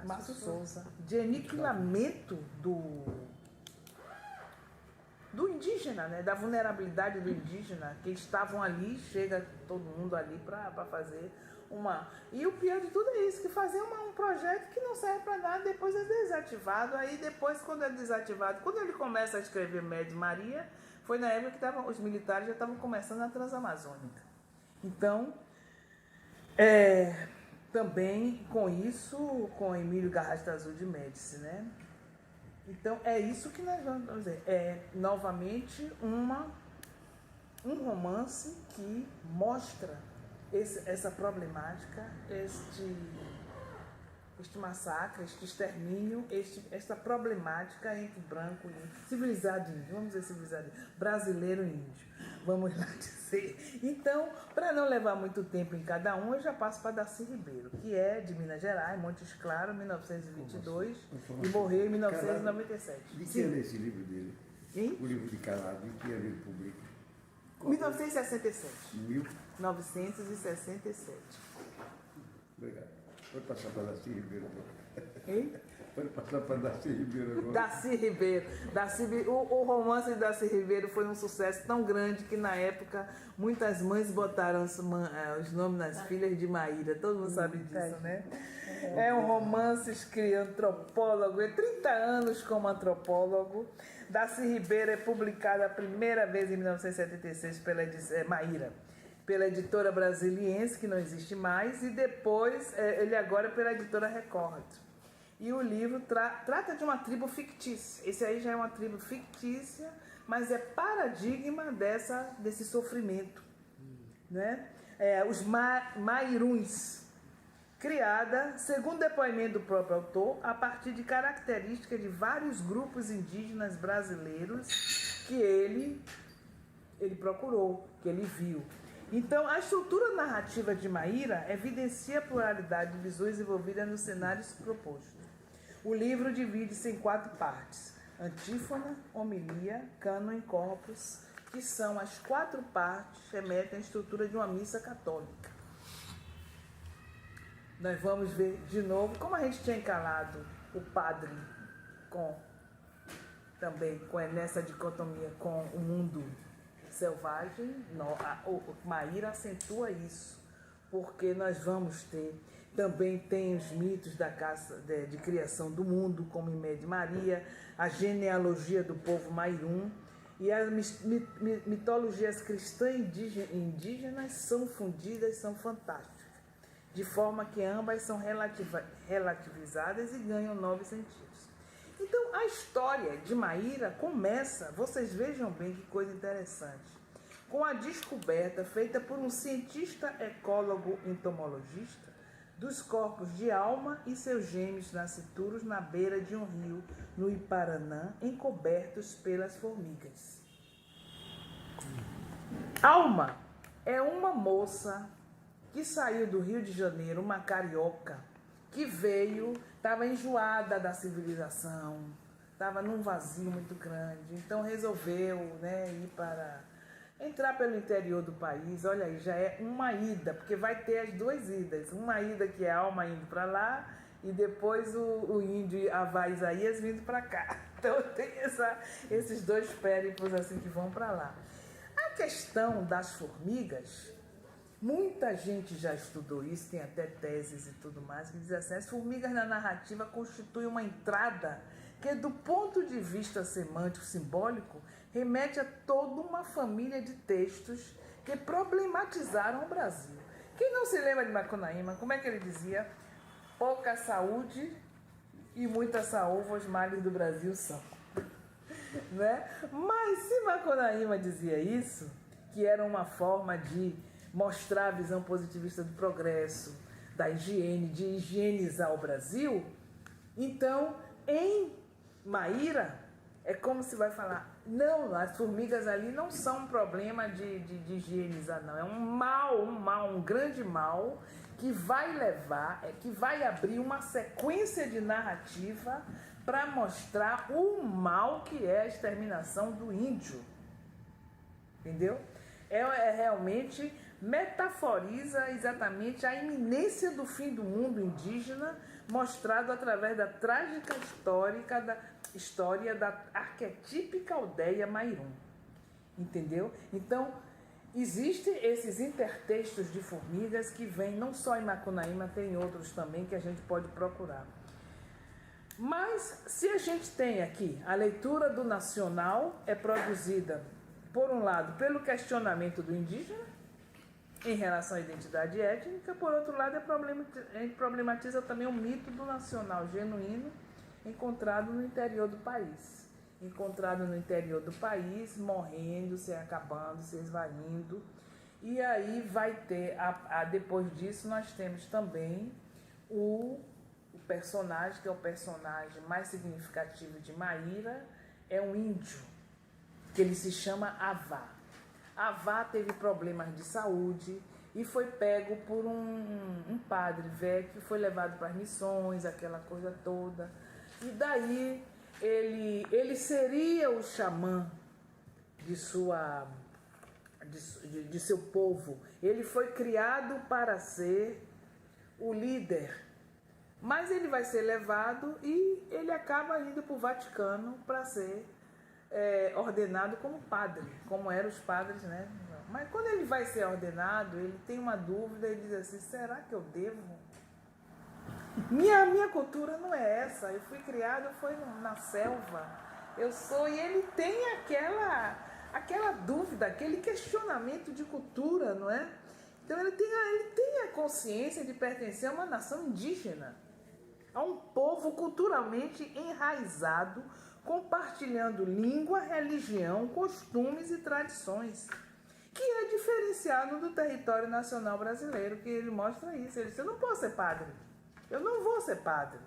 Márcio Souza, de aniquilamento do indígena, né? Da vulnerabilidade do indígena, que estavam ali, chega todo mundo ali para fazer uma... E o pior de tudo é isso, que fazer um projeto que não serve para nada, depois é desativado. Aí depois, quando é desativado, quando ele começa a escrever Média Maria, foi na época que os militares já estavam começando a Transamazônica. Então, também com isso, com Emílio Garrastazu de Médici, né? Então, é isso que nós vamos dizer. É, novamente, um romance que mostra essa problemática, este massacre, este extermínio, esta problemática entre branco e civilizado índio, vamos dizer civilizado índio, brasileiro e índio, vamos lá dizer. Então, para não levar muito tempo em cada um, eu já passo para Darcy Ribeiro, que é de Minas Gerais, Montes Claros, 1922, e morreu em 1997. De que ano é esse livro dele? Hein? O livro de Calado, de que ano ele publica? 1967. 1967. 1967. Obrigado. Pode passar para Darcy Ribeiro agora. Hein? Pode passar para Darcy Ribeiro agora. Darcy Ribeiro. O romance de Darcy Ribeiro foi um sucesso tão grande que na época muitas mães botaram os nomes nas filhas de Maíra. Todo mundo sabe disso, né? É um romance escrito antropólogo, 30 anos como antropólogo. Darcy Ribeiro é publicada a primeira vez em 1976 pela Maíra, pela editora Brasiliense, que não existe mais, e depois ele agora pela editora Record. E o livro trata de uma tribo fictícia. Esse aí já é uma tribo fictícia, mas é paradigma desse sofrimento, né? Os Mairuns, criada, segundo depoimento do próprio autor, a partir de características de vários grupos indígenas brasileiros que ele procurou, que ele viu. Então, a estrutura narrativa de Maíra evidencia a pluralidade de visões envolvidas nos cenários propostos. O livro divide-se em 4 partes. antífona, homilia, cânon e corpus, que são as 4 partes que remetem à estrutura de uma missa católica. Nós vamos ver de novo como a gente tinha encalado o padre nessa dicotomia com o mundo selvagem. O Maíra acentua isso, porque nós vamos ter, também tem os mitos da caça de criação do mundo, como Imed Maria, a genealogia do povo Mairum, e as mitologias cristãs e indígenas são fundidas, são fantásticas, de forma que ambas são relativizadas e ganham novos sentidos. Então, a história de Maíra começa, vocês vejam bem que coisa interessante, com a descoberta feita por um cientista ecólogo entomologista dos corpos de Alma e seus gêmeos nascituros na beira de um rio, no Iparanã, encobertos pelas formigas. Alma é uma moça que saiu do Rio de Janeiro, uma carioca, que veio, estava enjoada da civilização, estava num vazio muito grande, então resolveu, entrar pelo interior do país. Olha aí, já é uma ida, porque vai ter as 2 idas. Uma ida que é a Alma indo para lá e depois o índio Avá Isaías vindo para cá. Então tem esses 2 périplos assim que vão para lá. A questão das formigas, muita gente já estudou isso, tem até teses e tudo mais, que diz assim: as formigas na narrativa constituem uma entrada que, do ponto de vista semântico, simbólico, remete a toda uma família de textos que problematizaram o Brasil. Quem não se lembra de Macunaíma, como é que ele dizia? Pouca saúde e muita saúva os males do Brasil são. Né? Mas se Macunaíma dizia isso, que era uma forma de mostrar a visão positivista do progresso, da higiene, de higienizar o Brasil, então, em Maíra, é como se vai falar, não, as formigas ali não são um problema de higienizar, não. É um grande mal que vai levar, que vai abrir uma sequência de narrativa para mostrar o mal que é a exterminação do índio. Entendeu? Realmente metaforiza exatamente a iminência do fim do mundo indígena, mostrado através da trágica história da arquetípica aldeia Mairum. Entendeu? Então, existem esses intertextos de formigas que vêm não só em Macunaíma, tem outros também que a gente pode procurar. Mas, se a gente tem aqui, a leitura do nacional é produzida, por um lado, pelo questionamento do indígena, em relação à identidade étnica, por outro lado, a gente problematiza também o mito do nacional genuíno encontrado no interior do país. Morrendo, se acabando, se esvaindo. E aí vai ter, depois disso, nós temos também o personagem, que é o personagem mais significativo de Maíra, é um índio, que ele se chama Avá. Avá teve problemas de saúde e foi pego por um padre velho que foi levado para as missões, aquela coisa toda. E daí ele seria o xamã de seu povo. Ele foi criado para ser o líder, mas ele vai ser levado e ele acaba indo para o Vaticano para ser ordenado como padre, como eram os padres, né? Mas quando ele vai ser ordenado, ele tem uma dúvida e diz assim: será que eu devo? Minha cultura não é essa. Eu fui criado, foi na selva. E ele tem aquela dúvida, aquele questionamento de cultura, não é? Então ele tem a consciência de pertencer a uma nação indígena, a um povo culturalmente enraizado, compartilhando língua, religião, costumes e tradições, que é diferenciado do território nacional brasileiro, que ele mostra isso. Ele diz: eu não posso ser padre, eu não vou ser padre,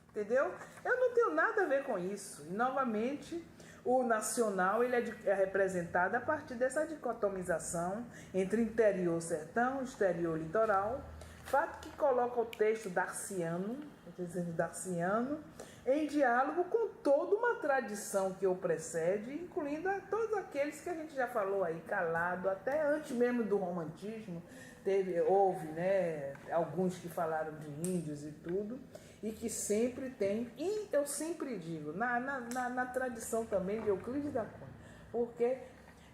entendeu? Eu não tenho nada a ver com isso. E, novamente, o nacional ele é representado a partir dessa dicotomização entre interior sertão, exterior litoral, fato que coloca o texto darciano, em diálogo com toda uma tradição que o precede, incluindo a todos aqueles que a gente já falou aí, calado, até antes mesmo do romantismo, houve, né, alguns que falaram de índios e tudo, e que sempre tem, e eu sempre digo, na tradição também de Euclides da Cunha, porque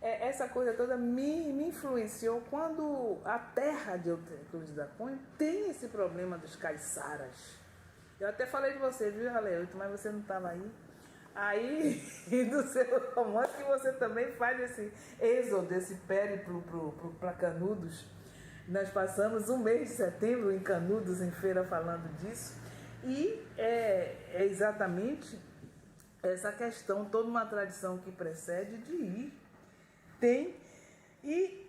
essa coisa toda me influenciou quando a terra de Euclides da Cunha tem esse problema dos caiçaras. Eu até falei de você, viu, Raleito, mas você não estava aí. Aí, do seu romance, que você também faz esse êxodo, esse périplo para Canudos. Nós passamos um mês de setembro em Canudos, em feira, falando disso. E é exatamente essa questão, toda uma tradição que precede de ir. E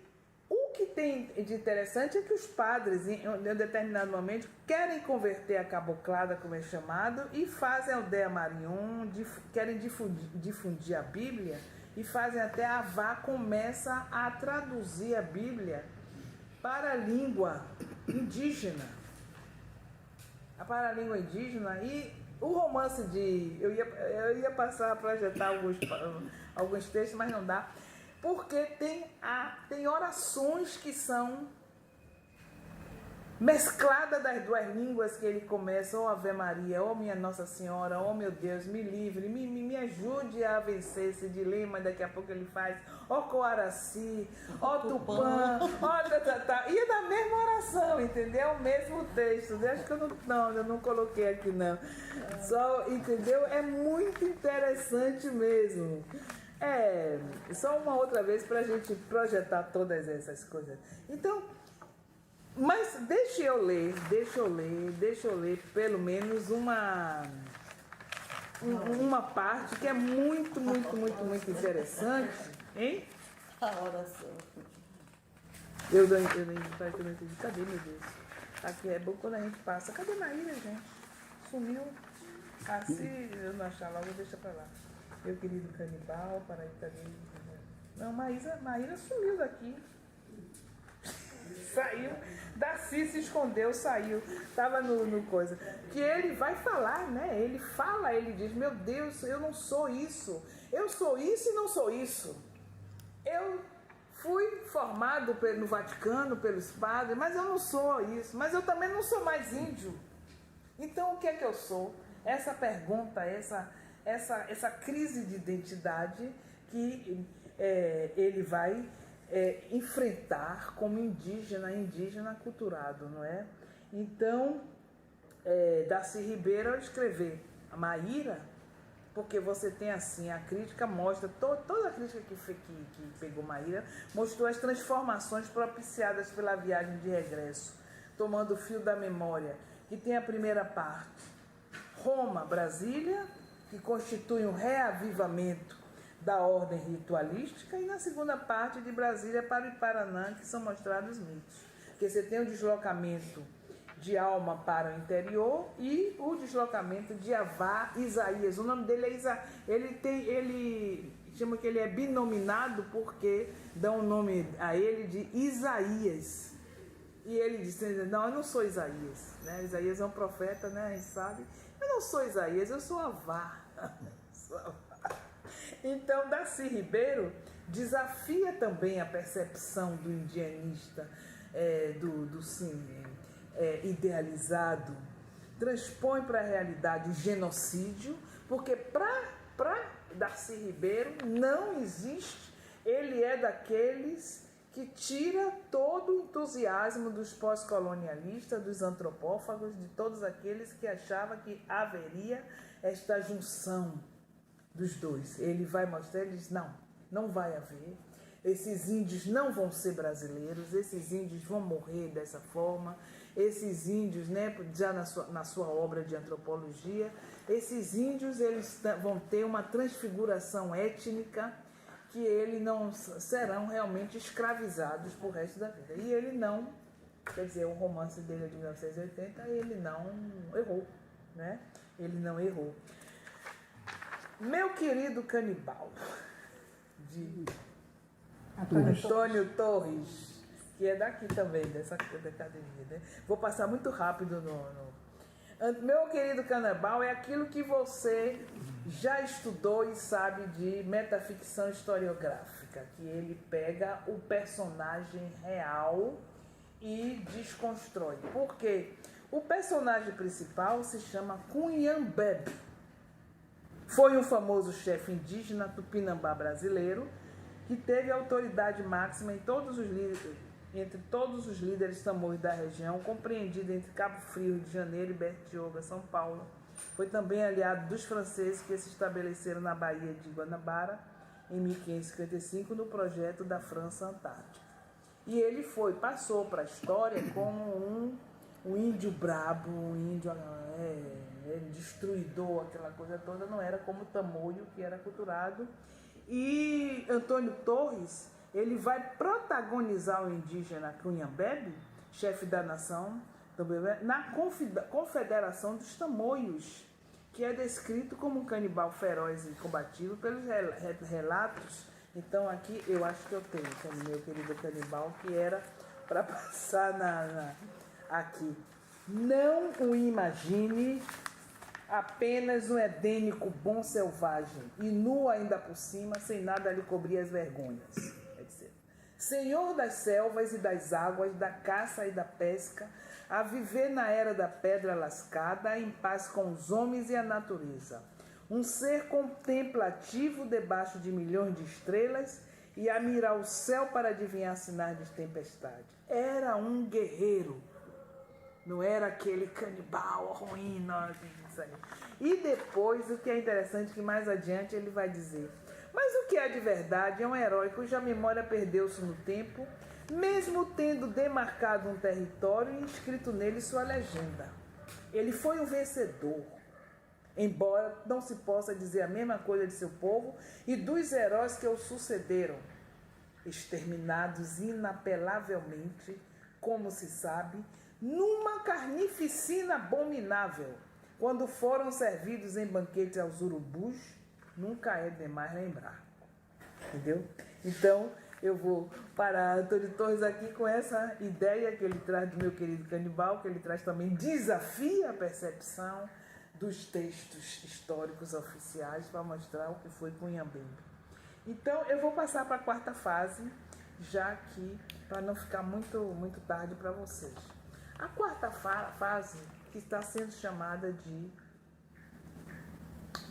o que tem de interessante é que os padres, em um determinado momento, querem converter a caboclada, como é chamado, e fazem a aldeia Marion, querem difundir a Bíblia, e fazem até a Avá começa a traduzir a Bíblia para a língua indígena. Para a língua indígena, e o romance de... Eu ia passar a projetar alguns textos, mas não dá. Porque tem orações que são mescladas das duas línguas que ele começa, ó Ave Maria, ó minha Nossa Senhora, ó meu Deus, me livre, me ajude a vencer esse dilema, daqui a pouco ele faz, ó Coaraci, ó Tupã, ó e é da mesma oração, entendeu? O mesmo texto, acho que eu não coloquei aqui não, só, entendeu? É muito interessante mesmo. Só uma outra vez para a gente projetar todas essas coisas. Então, mas deixa eu ler pelo menos uma parte que é muito interessante, hein? A oração. Eu não entendi. Cadê, meu Deus? Aqui é bom quando a gente passa. Cadê Maíra, gente? Sumiu. Se eu não achar logo, deixa pra lá. Meu querido canibal, para aí também. Não, Maíra sumiu daqui. Saiu. Darcy se escondeu, saiu. Estava no coisa. Que ele vai falar, né? Ele fala, ele diz, meu Deus, eu não sou isso. Eu sou isso e não sou isso. Eu fui formado no Vaticano, pelos padres, mas eu não sou isso. Mas eu também não sou mais índio. Então, o que é que eu sou? Essa pergunta, essa crise de identidade que ele vai enfrentar como indígena aculturado, não é? Então, Darcy Ribeiro, ao escrever a Maíra, porque você tem assim, a crítica mostra, toda a crítica que pegou Maíra, mostrou as transformações propiciadas pela viagem de regresso, tomando o fio da memória, que tem a primeira parte, Roma, Brasília, que constitui um reavivamento da ordem ritualística, e na segunda parte de Brasília para o Iparanã, que são mostrados mitos. Porque você tem o deslocamento de alma para o interior e o deslocamento de Avá, Isaías. O nome dele é Isaías. Ele chama que ele é binominado porque dão o nome a ele de Isaías. E ele disse, não, eu não sou Isaías. Né? Isaías é um profeta, né? A gente sabe. Eu não sou Isaías, eu sou Avá. Então, Darcy Ribeiro desafia também a percepção do indianista, do cine idealizado, transpõe para a realidade o genocídio, porque para Darcy Ribeiro não existe, ele é daqueles que tira todo o entusiasmo dos pós-colonialistas, dos antropófagos, de todos aqueles que achavam que haveria esta junção dos dois. Ele vai mostrar, ele diz, não vai haver. Esses índios não vão ser brasileiros, esses índios vão morrer dessa forma, esses índios, né, já na sua obra de antropologia, esses índios eles vão ter uma transfiguração étnica que eles não serão realmente escravizados por resto da vida. E ele não, quer dizer, o romance dele é de 1980, ele não errou, né? Ele não errou. Meu querido canibal, de Antônio Torres, que é daqui também, dessa academia, né? Vou passar muito rápido Meu querido Canibal é aquilo que você já estudou e sabe de metaficção historiográfica, que ele pega o personagem real e desconstrói. Por quê? O personagem principal se chama Cunhambebe. Foi um famoso chefe indígena tupinambá brasileiro que teve autoridade máxima entre todos os líderes tamoios da região, compreendido entre Cabo Frio, Rio de Janeiro e Bertioga, São Paulo. Foi também aliado dos franceses que se estabeleceram na Baía de Guanabara em 1555 no projeto da França Antártica. E ele passou para a história como um índio brabo, um índio destruidor, aquela coisa toda, não era como o tamoio, que era culturado. E Antônio Torres, ele vai protagonizar o indígena Cunhambebe, chefe da nação, na Confederação dos Tamoios, que é descrito como um canibal feroz e combativo pelos relatos. Então aqui eu acho que eu tenho, meu querido canibal, que era para passar aqui. Não o imagine apenas um edênico bom selvagem, e nu ainda por cima, sem nada lhe cobrir as vergonhas. Quer dizer, senhor das selvas e das águas, da caça e da pesca, a viver na era da pedra lascada, em paz com os homens e a natureza. Um ser contemplativo debaixo de milhões de estrelas e a mirar o céu para adivinhar sinais de tempestade. Era um guerreiro. Não era aquele canibal ruim, não, isso aí. E depois, o que é interessante, que mais adiante ele vai dizer: mas o que é de verdade é um herói cuja memória perdeu-se no tempo, mesmo tendo demarcado um território e inscrito nele sua legenda. Ele foi um vencedor, embora não se possa dizer a mesma coisa de seu povo e dos heróis que o sucederam, exterminados inapelavelmente, como se sabe, numa carnificina abominável, quando foram servidos em banquetes aos urubus, nunca é demais lembrar. Entendeu? Então, eu vou parar Antônio Torres aqui com essa ideia que ele traz do meu querido canibal, que ele traz também, desafia a percepção dos textos históricos oficiais para mostrar o que foi Cunhambebe. Então, eu vou passar para a quarta fase, já que, para não ficar muito tarde para vocês. A quarta fase, que está sendo chamada de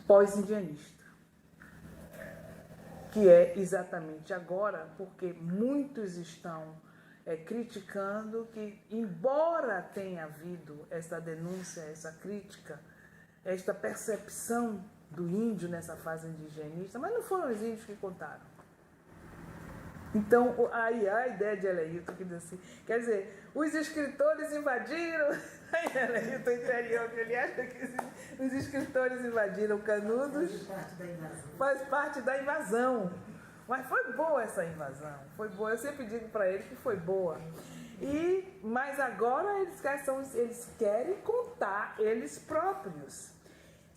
pós-indianista, que é exatamente agora, porque muitos estão criticando que, embora tenha havido essa denúncia, essa crítica, esta percepção do índio nessa fase indigenista, mas não foram os índios que contaram. Então, aí a ideia de Eleilton, que diz assim, quer dizer, os escritores invadiram, aí Eleilton interior, que ele acha que os escritores invadiram Canudos, faz parte da invasão. Mas foi boa essa invasão, foi boa, eu sempre digo para ele que foi boa. Mas agora eles querem contar eles próprios.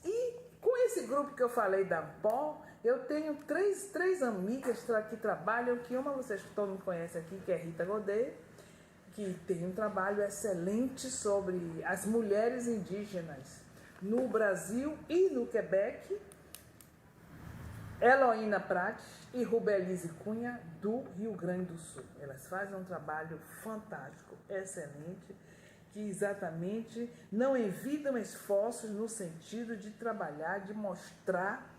E com esse grupo que eu falei da Ampó, eu tenho três amigas que trabalham, que uma vocês todo mundo conhece aqui, que é Rita Godet, que tem um trabalho excelente sobre as mulheres indígenas no Brasil e no Quebec, Heloína Prates e Rubelize Cunha, do Rio Grande do Sul. Elas fazem um trabalho fantástico, excelente, que exatamente não evitam esforços no sentido de trabalhar, de mostrar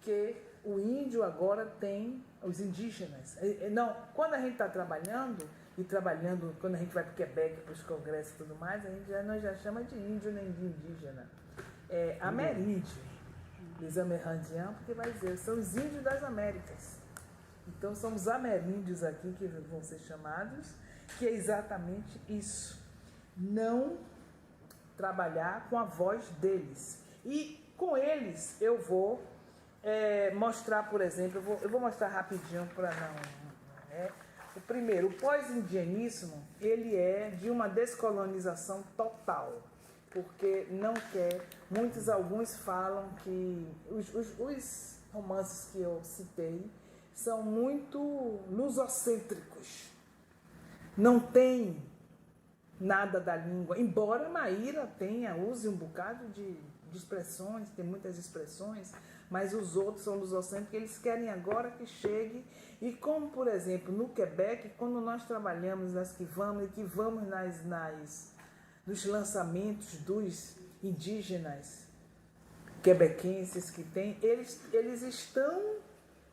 que o índio agora tem, os indígenas. Não, quando a gente está trabalhando, quando a gente vai para o Quebec, para os congressos e tudo mais, nós já chama de índio nem de indígena. É ameríndio, les amérindiens, porque vai dizer, são os índios das Américas. Então são os ameríndios aqui que vão ser chamados, que é exatamente isso. Não trabalhar com a voz deles. E com eles eu vou mostrar, por exemplo, eu vou mostrar rapidinho para não... O primeiro, o pós-indianismo, ele é de uma descolonização total, porque não quer, alguns falam que os romances que eu citei são muito lusocêntricos. não tem nada da língua, embora Maíra use um bocado de expressões, tem muitas expressões, mas os outros são lusocêntricos, eles querem agora que chegue. E como, por exemplo, no Quebec, quando nós trabalhamos que vamos nos lançamentos dos indígenas quebequenses que tem, eles estão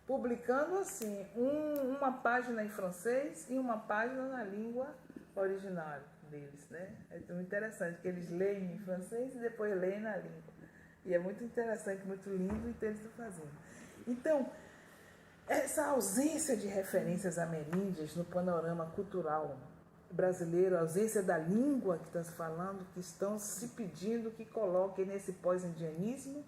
publicando assim, uma página em francês e uma página na língua original deles, né? É muito interessante que eles leem em francês e depois leem na língua. E é muito interessante, muito lindo o que eles estão fazendo. Então, essa ausência de referências ameríndias no panorama cultural brasileiro, a ausência da língua que estão se falando, que estão se pedindo que coloquem nesse pós-indianismo,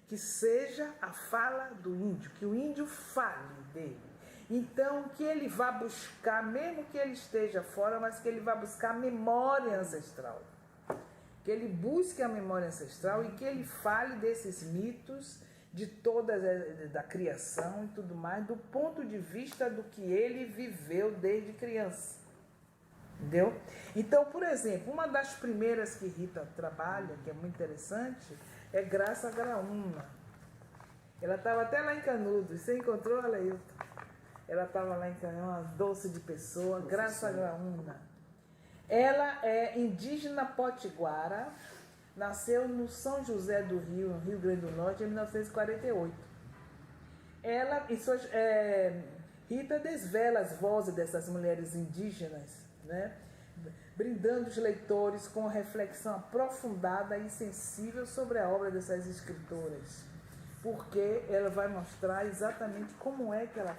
que seja a fala do índio, que o índio fale dele. Então, que ele vá buscar, mesmo que ele esteja fora, mas que ele vá buscar a memória ancestral. Que ele busque a memória ancestral e que ele fale desses mitos, de toda da criação e tudo mais, do ponto de vista do que ele viveu desde criança. Entendeu? Então, por exemplo, uma das primeiras que Rita trabalha, que é muito interessante, é Graça Graúna. Ela estava até lá em Canudos. Você encontrou, Aleilton? Ela estava lá em Canudos, uma doce de pessoa, Graça Graúna. Ela é indígena potiguara, nasceu no São José do Rio, no Rio Grande do Norte, em 1948. Rita desvela as vozes dessas mulheres indígenas, né? Brindando os leitores com reflexão aprofundada e sensível sobre a obra dessas escritoras, porque ela vai mostrar exatamente como é que elas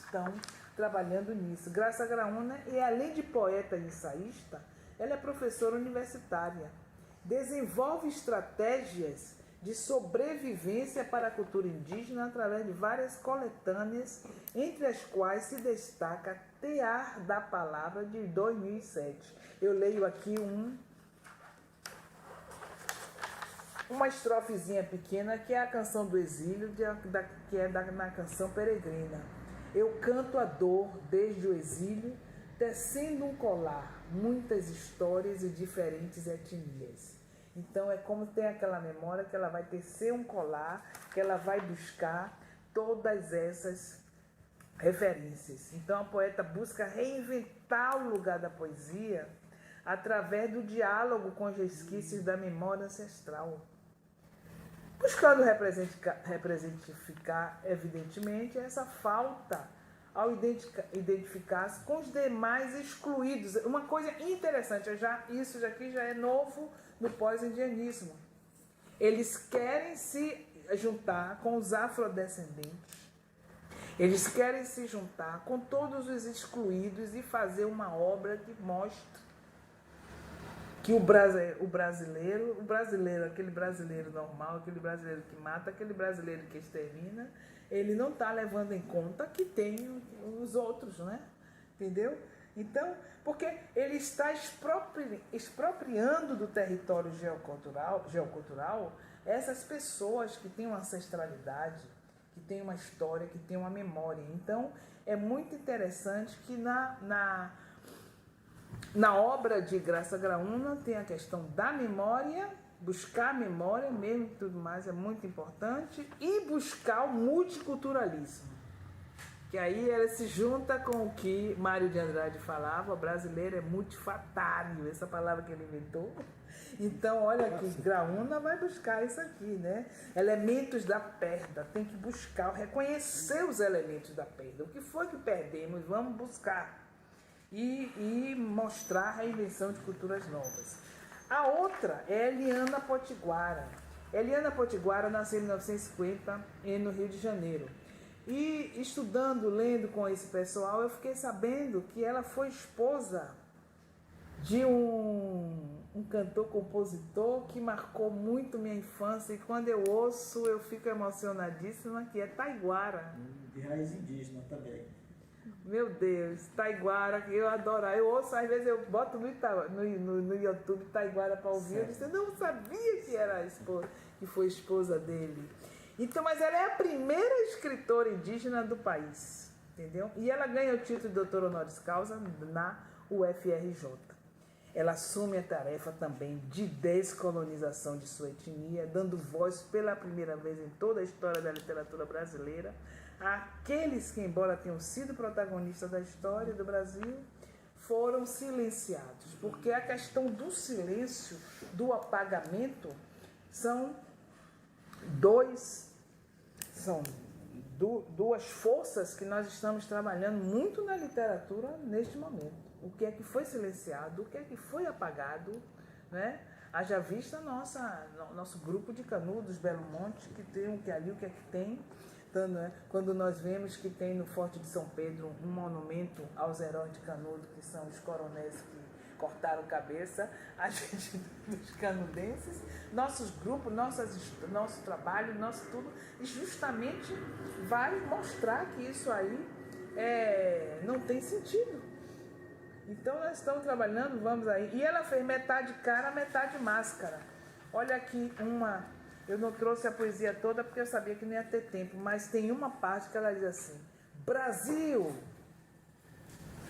estão trabalhando nisso. Graça Graúna, e além de poeta e ensaísta, ela é professora universitária. Desenvolve estratégias de sobrevivência para a cultura indígena através de várias coletâneas, entre as quais se destaca Tear da Palavra, de 2007. Eu leio aqui uma estrofezinha pequena, que é a canção do exílio, que é na canção Peregrina. Eu canto a dor desde o exílio, tecendo um colar, muitas histórias e diferentes etnias. Então é como tem aquela memória que ela vai tecer um colar, que ela vai buscar todas essas referências. Então a poeta busca reinventar o lugar da poesia através do diálogo com os resquícios da memória ancestral, buscando representificar, evidentemente, essa falta ao identificar-se com os demais excluídos. Uma coisa interessante, isso aqui já é novo no pós-indianismo. Eles querem se juntar com os afrodescendentes, eles querem se juntar com todos os excluídos e fazer uma obra que mostre que o brasileiro, aquele brasileiro normal, aquele brasileiro que mata, aquele brasileiro que extermina, ele não está levando em conta que tem os outros, né? Entendeu? Então, porque ele está expropriando do território geocultural essas pessoas que têm uma ancestralidade, que têm uma história, que têm uma memória. Então, é muito interessante que na obra de Graça Graúna tem a questão da memória, buscar a memória mesmo e tudo mais é muito importante, e buscar o multiculturalismo, que aí ela se junta com o que Mário de Andrade falava, o brasileiro é multifatário, essa palavra que ele inventou. Então, olha aqui, Graúna vai buscar isso aqui, né? Elementos da perda, tem que buscar, reconhecer os elementos da perda. O que foi que perdemos? Vamos buscar. E mostrar a reinvenção de culturas novas. A outra é Eliana Potiguara. Eliana Potiguara nasceu em 1950 no Rio de Janeiro. E estudando, lendo com esse pessoal, eu fiquei sabendo que ela foi esposa de um cantor-compositor que marcou muito minha infância, e quando eu ouço eu fico emocionadíssima, que é Taiguara. De raiz indígena também. Meu Deus, Taiguara, eu adoro. Eu ouço, às vezes eu boto no YouTube Taiguara para ouvir. Eu disse, eu não sabia que era a esposa, que foi esposa dele. Então, mas ela é a primeira escritora indígena do país. entendeu? E ela ganha o título de doutora honoris causa na UFRJ. Ela assume a tarefa também de descolonização de sua etnia, dando voz pela primeira vez em toda a história da literatura brasileira àqueles que, embora tenham sido protagonistas da história do Brasil, foram silenciados. Porque a questão do silêncio, do apagamento, são duas forças que nós estamos trabalhando muito na literatura neste momento. O que é que foi silenciado, o que é que foi apagado, né? Haja vista nosso grupo de Canudos, Belo Monte, que tem o que ali, o que é que tem. Então, né? Quando nós vemos que tem no Forte de São Pedro um monumento aos heróis de Canudos, que são os coronéis que cortaram cabeça, a gente dos canudenses, nossos grupos, nosso trabalho, nosso tudo, justamente vai mostrar que isso aí não tem sentido. Então nós estamos trabalhando, vamos aí. E ela fez metade cara, metade máscara. Olha aqui eu não trouxe a poesia toda porque eu sabia que não ia ter tempo, mas tem uma parte que ela diz assim: Brasil,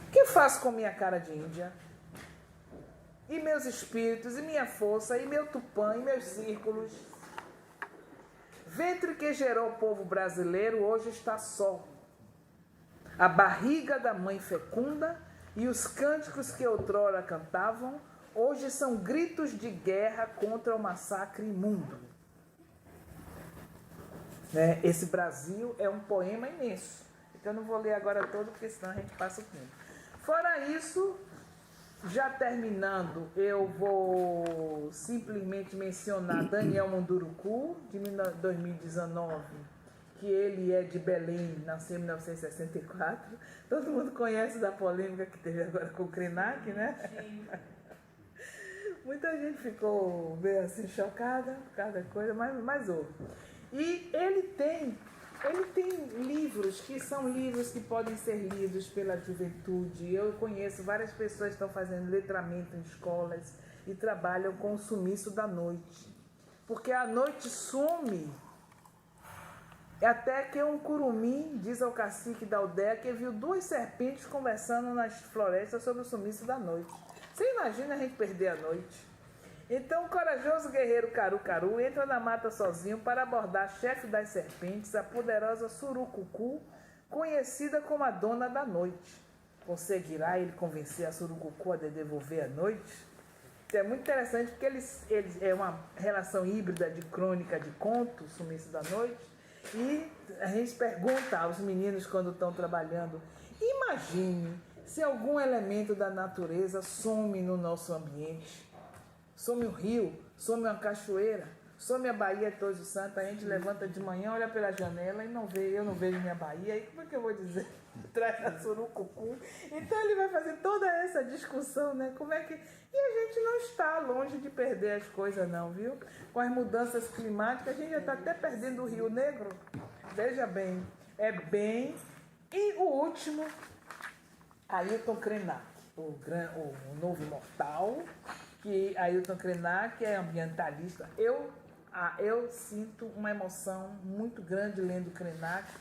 o que faço com minha cara de Índia? E meus espíritos, e minha força, e meu tupã, e meus círculos. Ventre que gerou o povo brasileiro hoje está só. A barriga da mãe fecunda e os cânticos que outrora cantavam, hoje são gritos de guerra contra o massacre imundo. Esse Brasil é um poema imenso. Então eu não vou ler agora todo, porque senão a gente passa o tempo. Fora isso, já terminando, eu vou simplesmente mencionar Daniel Munduruku, de 2019, que ele é de Belém, nasceu em 1964. Todo mundo conhece da polêmica que teve agora com o Krenak, né? Sim. Muita gente ficou meio assim chocada por cada coisa, mas houve. E ele tem livros que são livros que podem ser lidos pela juventude. Eu conheço várias pessoas que estão fazendo letramento em escolas e trabalham com o sumiço da noite. Porque a noite some. Até que um curumim diz ao cacique da aldeia que viu duas serpentes conversando nas florestas sobre o sumiço da noite. Você imagina a gente perder a noite? Então o corajoso guerreiro Caru-Caru entra na mata sozinho para abordar a chefe das serpentes, a poderosa Surucucu, conhecida como a dona da noite. Conseguirá ele convencer a Surucucu a devolver a noite? É muito interessante porque eles é uma relação híbrida de crônica de conto, sumiço da noite. E a gente pergunta aos meninos quando estão trabalhando: imagine se algum elemento da natureza some no nosso ambiente. Some o rio, some uma cachoeira, some a Baía de Todos os Santos. A gente levanta de manhã, olha pela janela e eu não vejo minha Baía. Aí como é que eu vou dizer? Traz a Surucucu. Então ele vai fazer toda essa discussão, né? Como é que... E a gente não está longe de perder as coisas não, viu? Com as mudanças climáticas, a gente já está até perdendo o Rio Negro. Veja bem, E o último, Ailton Krenak, o novo imortal, que Ailton Krenak é ambientalista. Eu sinto uma emoção muito grande lendo Krenak.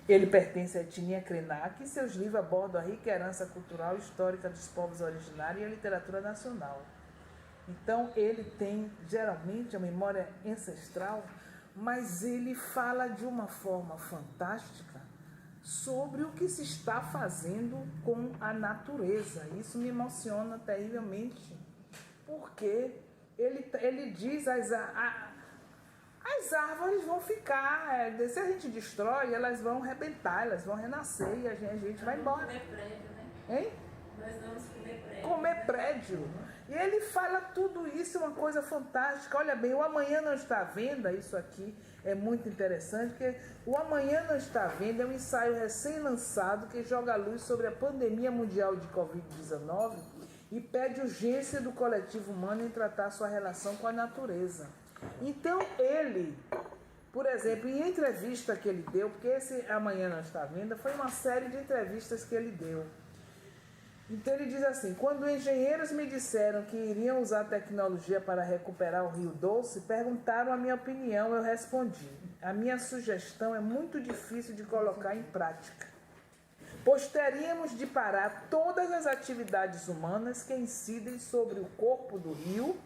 Ele pertence à etnia Krenak e seus livros abordam a rica herança cultural e histórica dos povos originários e a literatura nacional. Então, ele tem, geralmente, a memória ancestral, mas ele fala de uma forma fantástica sobre o que se está fazendo com a natureza. Isso me emociona terrivelmente, porque ele diz as árvores vão ficar, se a gente destrói, elas vão rebentar, elas vão renascer e a gente vai embora. Comer prédio, né? Hein? Nós vamos comer prédio. Comer prédio. E ele fala tudo isso, uma coisa fantástica. Olha bem, o Amanhã Não Está à Venda, isso aqui é muito interessante, porque o Amanhã Não Está à Venda é um ensaio recém-lançado que joga a luz sobre a pandemia mundial de Covid-19 e pede urgência do coletivo humano em tratar sua relação com a natureza. Então ele, por exemplo, em entrevista que ele deu, porque esse Amanhã Não Está à Venda foi uma série de entrevistas que ele deu. Então ele diz assim: quando engenheiros me disseram que iriam usar tecnologia para recuperar o Rio Doce, perguntaram a minha opinião, eu respondi: a minha sugestão é muito difícil de colocar em prática. pois teríamos de parar todas as atividades humanas que incidem sobre o corpo do rio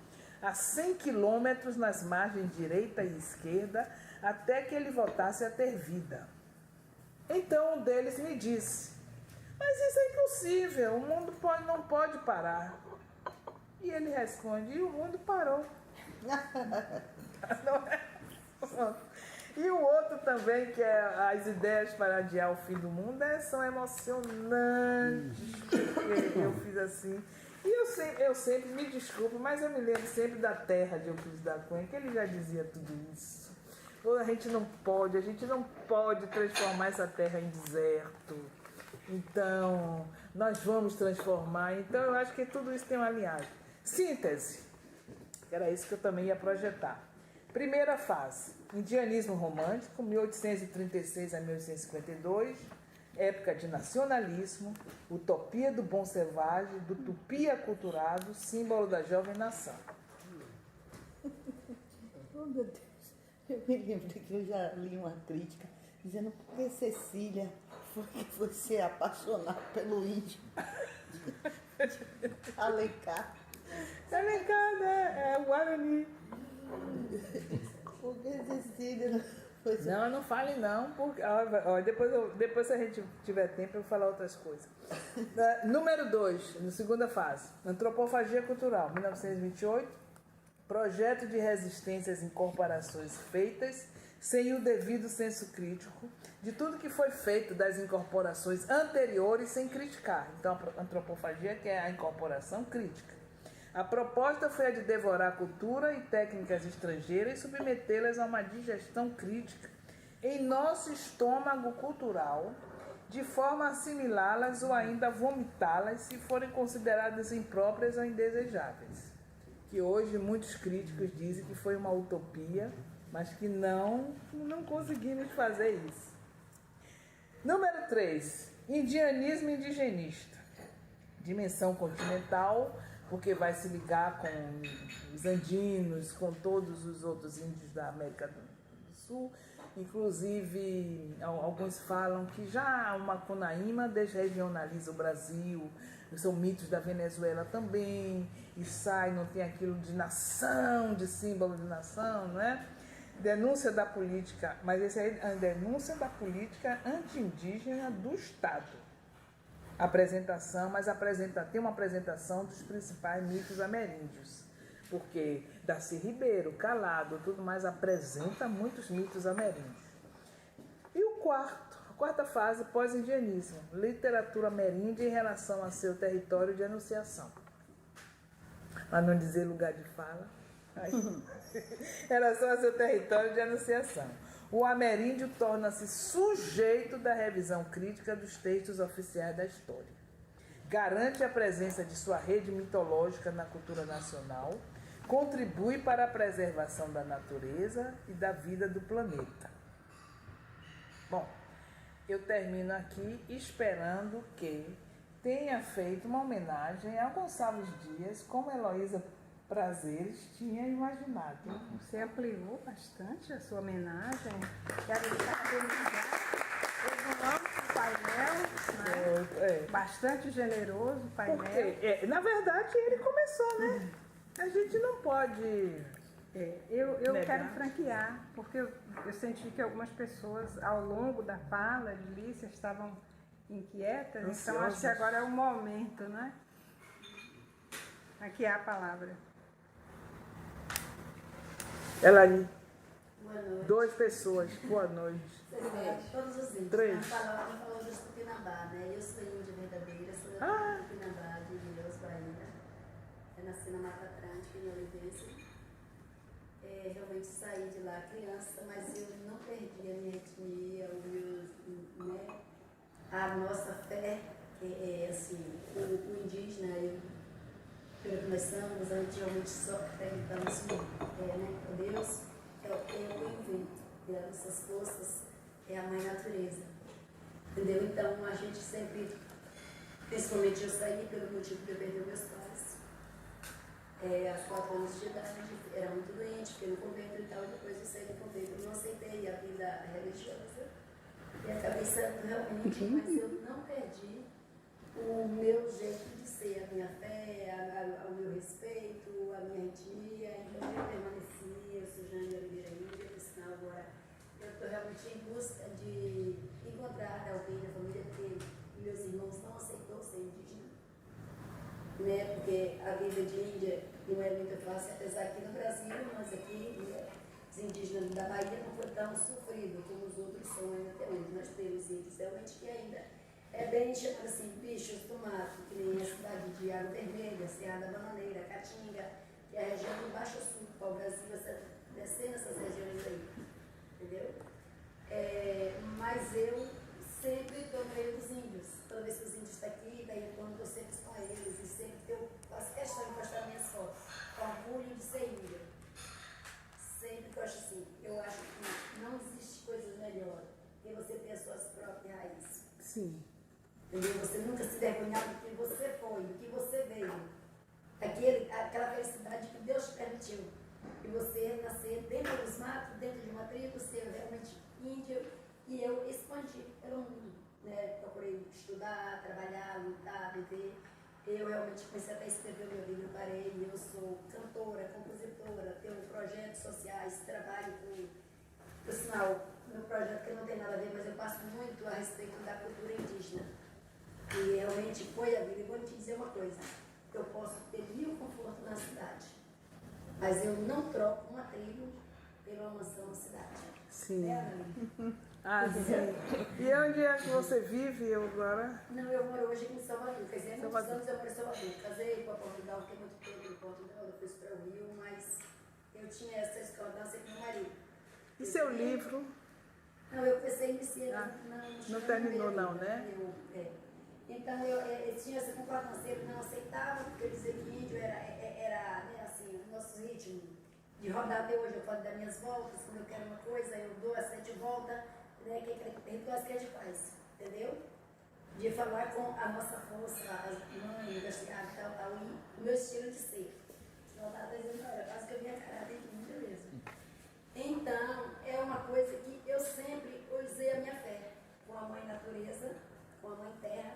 a 100 quilômetros nas margens direita e esquerda, até que ele voltasse a ter vida. Então um deles me disse: mas isso é impossível, o mundo não pode parar. E ele responde: e o mundo parou. Não é? E o outro também, que é as ideias para adiar o fim do mundo, são emocionantes, porque eu fiz assim. E eu sempre me desculpo, mas eu me lembro sempre da terra de Euclides da Cunha, que ele já dizia tudo isso. A gente não pode transformar essa terra em deserto. Então, nós vamos transformar. Então, eu acho que tudo isso tem uma linhagem. Síntese. Era isso que eu também ia projetar. Primeira fase, indianismo romântico, 1836 a 1852, época de nacionalismo, utopia do bom selvagem, do tupi aculturado, símbolo da jovem nação. Oh, meu Deus, eu me lembro que eu já li uma crítica dizendo por que Cecília foi ser apaixonada pelo índio Alencar. Alencar, né? É o Guarani. Por que Cecília não foi ser... Não fale não, porque depois se a gente tiver tempo eu vou falar outras coisas. Número 2, na segunda fase, antropofagia cultural, 1928, projeto de resistência às incorporações feitas sem o devido senso crítico de tudo que foi feito das incorporações anteriores sem criticar. Então a antropofagia, que é a incorporação crítica. A proposta foi a de devorar a cultura e técnicas estrangeiras e submetê-las a uma digestão crítica em nosso estômago cultural, de forma a assimilá-las ou ainda vomitá-las se forem consideradas impróprias ou indesejáveis. Que hoje muitos críticos dizem que foi uma utopia, mas que não conseguimos fazer isso. Número 3, indianismo indigenista. Dimensão continental, porque vai se ligar com os andinos, com todos os outros índios da América do Sul. Inclusive, alguns falam que já o Macunaíma desregionaliza o Brasil, são mitos da Venezuela também, e sai, não tem aquilo de nação, de símbolo de nação, não é? Denúncia da política, mas esse aí é a denúncia da política anti-indígena do Estado. Apresentação, mas tem uma apresentação dos principais mitos ameríndios, porque Darcy Ribeiro, Calado, tudo mais apresenta muitos mitos ameríndios. E a quarta fase, pós-indianismo, literatura ameríndia em relação a seu território de anunciação. Para não dizer lugar de fala, em relação a seu território de anunciação. O ameríndio torna-se sujeito da revisão crítica dos textos oficiais da história. Garante a presença de sua rede mitológica na cultura nacional, contribui para a preservação da natureza e da vida do planeta. Bom, eu termino aqui esperando que tenha feito uma homenagem a Gonçalves Dias, como Heloísa Prazeres tinha imaginado. Você ampliou bastante a sua homenagem. Quero parabenizar. Teve um amplo painel, né? Bastante generoso o painel. Porque, na verdade, ele começou, né? A gente não pode... Eu quero franquear, porque eu senti que algumas pessoas, ao longo da fala de Lícia, estavam inquietas. Ansiosas. Então, acho que agora é o momento, né? Franquear a palavra. Elani, Boa noite. 2 pessoas, boa noite. Todos os índios. 3. Ela falou dos Tupinambá, né? Eu sou índia verdadeira, sou Tupinambá de Ilhéus, Bahia. Eu nasci na Mata Atlântica, em Olivença. Realmente saí de lá criança, mas eu não perdi a minha etnia, a nossa fé, que é assim, o indígena, pelo que nós somos, a gente realmente só acreditamos por Deus, é o invento, e as nossas forças é a mãe natureza. Entendeu? Então a gente sempre, principalmente eu saí pelo motivo de eu perder meus pais. Aos 4 anos de idade, era muito doente, fiquei no convento e tal, depois eu saí do convento, eu não aceitei a vida religiosa. E acabei saindo realmente, mas eu não perdi o meu jeito de ser, a minha fé, o meu respeito, a minha etnia. Então eu permaneci, eu sou Jane Oliveira Índia, por sinal agora eu estou realmente em busca de encontrar alguém da família, porque meus irmãos não aceitou ser indígena, né? Porque a vida de Índia não é muito fácil, apesar que no Brasil, mas aqui, né, os indígenas da Bahia não foi tão sofrido como os outros são ainda até hoje. Nós temos índios realmente que ainda é bem chamado assim, bichos do mato, que nem a cidade de Água Vermelha, Serra da Bananeira, Caatinga, que é a região do Baixo Sul, para o Brasil, descer nessas regiões aí, entendeu? Mas eu sempre estou no meio dos índios. Toda vez que os índios estão aqui, daí eu estou sempre com eles, e sempre que eu faço questão de postar minhas fotos, com orgulho de ser índia. Sempre que eu acho assim, eu acho que não existe coisa melhor que você ter as suas próprias raízes. Sim. Entendeu? Você nunca se vergonhar do que você foi, do que você veio. Aquela felicidade que Deus te permitiu. E você nascer dentro dos matos, dentro de uma tribo, ser realmente índio. E eu expandi pelo mundo. Né? Procurei estudar, trabalhar, lutar, viver. Eu realmente comecei até a escrever o meu livro, parei. Eu sou cantora, compositora, tenho projetos sociais, trabalho com... Por sinal, meu projeto que não tem nada a ver, mas eu passo muito a respeito da cultura indígena. E realmente foi a vida. E vou te dizer uma coisa, eu posso ter 1000 confortos na cidade, mas eu não troco uma tribo pela mansão na cidade. Sim. Ah, sim. E onde é que você vive agora? não, eu moro hoje aqui em Salvador. Quer dizer, muitos anos eu moro em Salvador. Casei com a Portugal, fiquei muito tempo em Portugal, depois para o Rio, mas eu tinha essa escola de dança com meu marido. E seu livro? Não, eu pensei em iniciar, não terminou não, né? Então eu tinha essa concordância, ele não aceitava, porque eu dizia que índio era né, assim, o nosso ritmo de rodar até hoje. Eu falo das minhas voltas, quando eu quero uma coisa, eu dou as 7 voltas, né, que rituais que a gente faz, entendeu? De falar com a nossa força, as mães, universidade e tal, e o meu estilo de ser. Ela estava dizendo, olha, quase que eu vinha caráter de índia mesmo. Então, é uma coisa que eu sempre usei a minha fé, com a mãe natureza, com a mãe terra,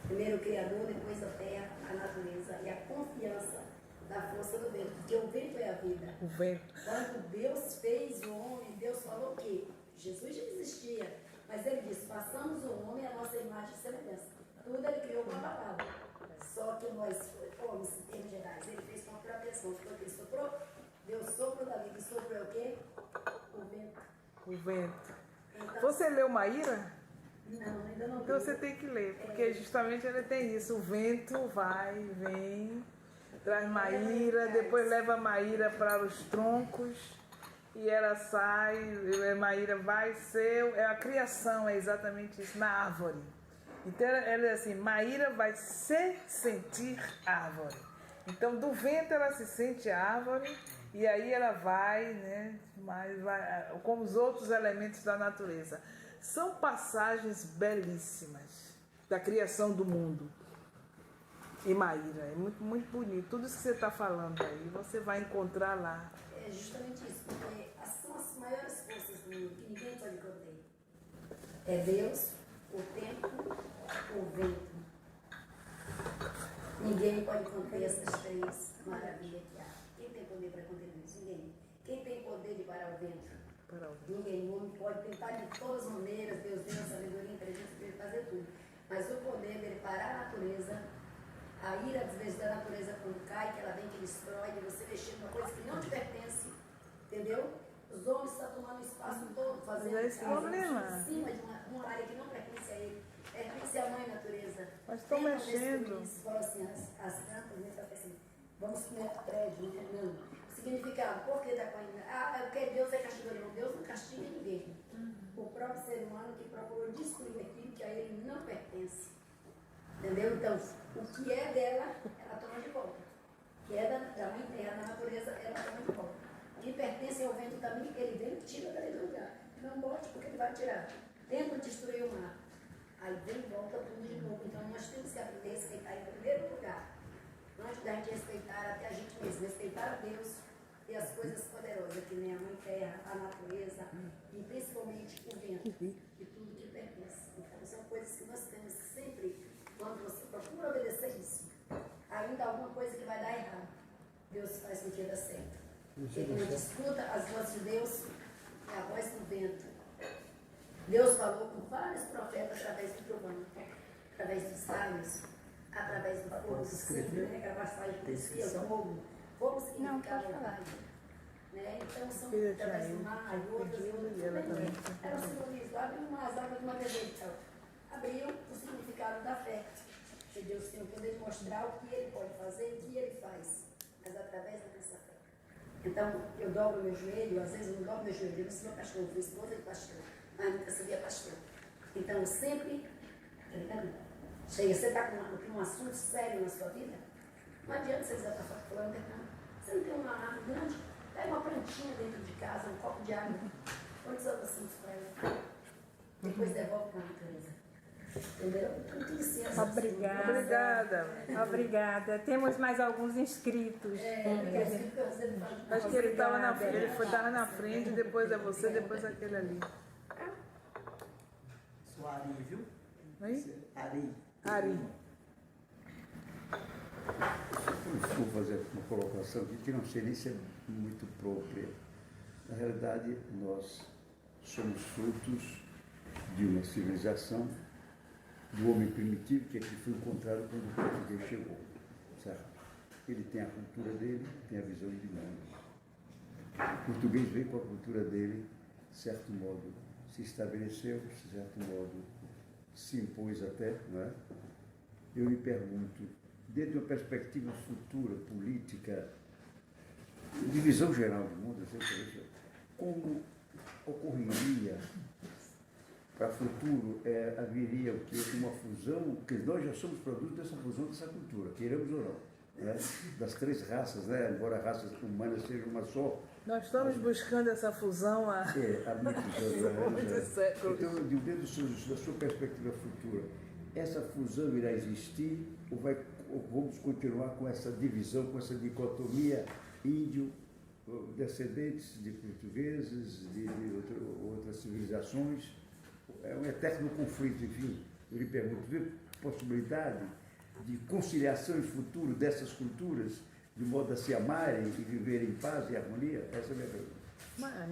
primeiro o Criador, depois a terra, a natureza, e a confiança da força do vento, porque o vento é a vida. O vento. Quando Deus fez o homem, Deus falou que Jesus já existia, mas ele disse, façamos o homem a nossa imagem e semelhança. Tudo ele criou com a palavra. Só que nós, homens, em termos gerais, ele fez com a própria ação, porque ele soprou, Deus sopro da vida, e soprou o quê? O vento. O vento. Então, Você leu Maíra? não, ainda não. Então você tem que ler, porque justamente ele tem isso. O vento vai, vem, traz Maíra, depois leva Maíra para os troncos e ela sai, Maíra vai ser, a criação é exatamente isso, na árvore. Então ela é assim, Maíra vai se sentir árvore. Então do vento ela se sente árvore e aí ela vai, né, vai, como os outros elementos da natureza. São passagens belíssimas da criação do mundo. E Maíra, é muito, muito bonito. Tudo isso que você está falando aí, você vai encontrar lá. É justamente isso, porque são as maiores forças do mundo que ninguém pode conter. É Deus, o tempo, o vento. Ninguém pode conter essas 3 maravilhas que há. Quem tem poder para conter isso? Ninguém. Quem tem poder de parar o vento? Ninguém. O homem pode tentar de todas as maneiras, Deus deu a sabedoria, inteligência para ele fazer tudo. Mas o poder dele parar a natureza, a ira às vezes da natureza quando cai, que ela vem, que destrói, de você mexer numa coisa que não te pertence, entendeu? Os homens estão tomando o espaço todo, fazendo esse problema em cima de uma área que não pertence a ele, pertence à mãe natureza. Mas estão mexendo. Eles falam assim, as plantas, né, falam assim, vamos comer prédio, né? Não. Significado, por que da coisa? Porque Deus é castigador, não. Deus não castiga ninguém. O próprio ser humano que procurou destruir aquilo que a ele não pertence. Entendeu? Então, o que é dela, ela toma de volta. O que é da mãe terra, da natureza, ela toma de volta. O que pertence ao vento também, ele vem e tira daquele lugar. Não bote, porque ele vai tirar. Tenta destruir o mar. Aí vem e volta tudo de novo. Então, nós temos que aprender a respeitar em primeiro lugar. Antes da gente respeitar até a gente mesmo, respeitar a Deus, e as coisas poderosas, que nem a mãe terra, a natureza, e principalmente o vento, e tudo que pertence. Então, são coisas que nós temos sempre, quando você procura obedecer isso, ainda alguma coisa que vai dar errado, Deus faz com que dê certo. Porque quando a gente escuta as vozes de Deus, é a voz do vento. Deus falou com vários profetas através do trovão, através dos sábios, através do fogo, sempre, né? Aquela passagem que descia, o fogo. Fogo significa vontade. Né? Então, são através do mar, e outras, era um simbolismo. Abriu as águas de uma vez, então. Abriu o significado da fé. Que Deus tem o poder de mostrar o que Ele pode fazer, o que Ele faz, mas através da nossa fé. Então, eu dobro meu joelho, às vezes eu não dobro meu joelho, eu não sou pastor, eu fui esposa de pastor, mas nunca seria pastor. Então, eu sempre, tá ligado? Chega, você está com um assunto sério na sua vida, não adianta você dizer para falando, não. Você não tem uma arma grande, pega uma plantinha dentro de casa, um copo de água, põe os outros assuntos para ela, depois devolve para a natureza. Entendeu? Obrigada. Obrigada. Temos mais alguns inscritos. Acho que ele estava na frente, ele estava na frente, depois é você, depois aquele ali. Sou Ari, viu? Hein? Ari. Eu vou fazer uma colocação aqui que não sei nem se é muito própria. Na realidade, nós somos frutos de uma civilização do homem primitivo, que aqui foi encontrado quando o português chegou, certo? Ele tem a cultura dele, tem a visão de mundo. O português veio com a cultura dele, de certo modo se estabeleceu, de certo modo se impôs até, não é? Eu me pergunto, dentro de uma perspectiva futura, política, de visão geral do mundo, como ocorreria para o futuro, haveria o quê? Uma fusão, porque nós já somos produtos dessa fusão, dessa cultura, queiramos ou não, né? Das três raças, né? Embora a raça humana seja uma só. Nós estamos buscando essa fusão há muitos anos. muitos séculos. Então, dentro da sua perspectiva futura, essa fusão irá existir ou vamos continuar com essa divisão, com essa dicotomia índio, descendentes de portugueses, de outras civilizações? É um eterno conflito, enfim. Eu lhe pergunto, vê possibilidade de conciliação em futuro dessas culturas, de modo a se amarem e viverem em paz e harmonia? Essa é a minha pergunta.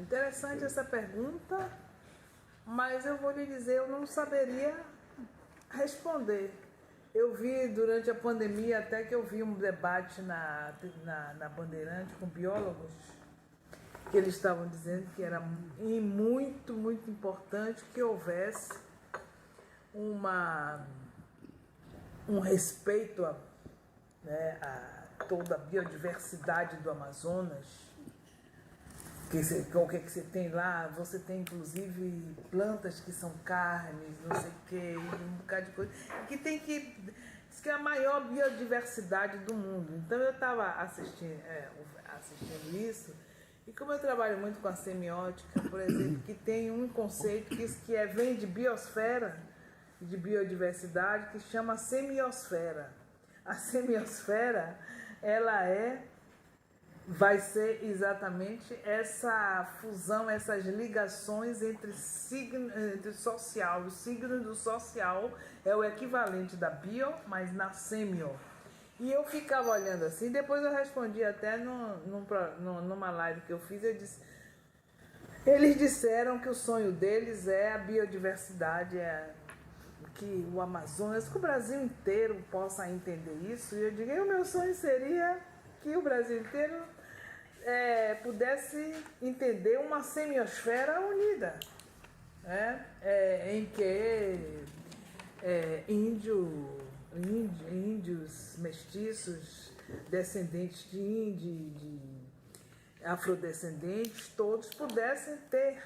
Interessante essa pergunta, mas eu vou lhe dizer, eu não saberia responder. Eu vi durante a pandemia, até que eu vi um debate na Bandeirante com biólogos, que eles estavam dizendo que era muito, muito importante que houvesse um respeito a toda a biodiversidade do Amazonas. O que você tem lá? Você tem inclusive plantas que são carnes, não sei o que, um bocado de coisa, que tem que... Diz que é a maior biodiversidade do mundo. Então eu estava assistindo isso. E como eu trabalho muito com a semiótica, por exemplo, que tem um conceito que vem de biosfera, de biodiversidade, que chama semiosfera. A semiosfera, vai ser exatamente essa fusão, essas ligações entre social. O signo do social é o equivalente da bio, mas na semio. E eu ficava olhando assim, depois eu respondi até numa live que eu fiz, eu disse, eles disseram que o sonho deles é a biodiversidade, que o Amazonas, que o Brasil inteiro possa entender isso, e eu digo, o meu sonho seria que o Brasil inteiro pudesse entender uma semiosfera unida, em que índios mestiços, descendentes de índio, de afrodescendentes, todos pudessem ter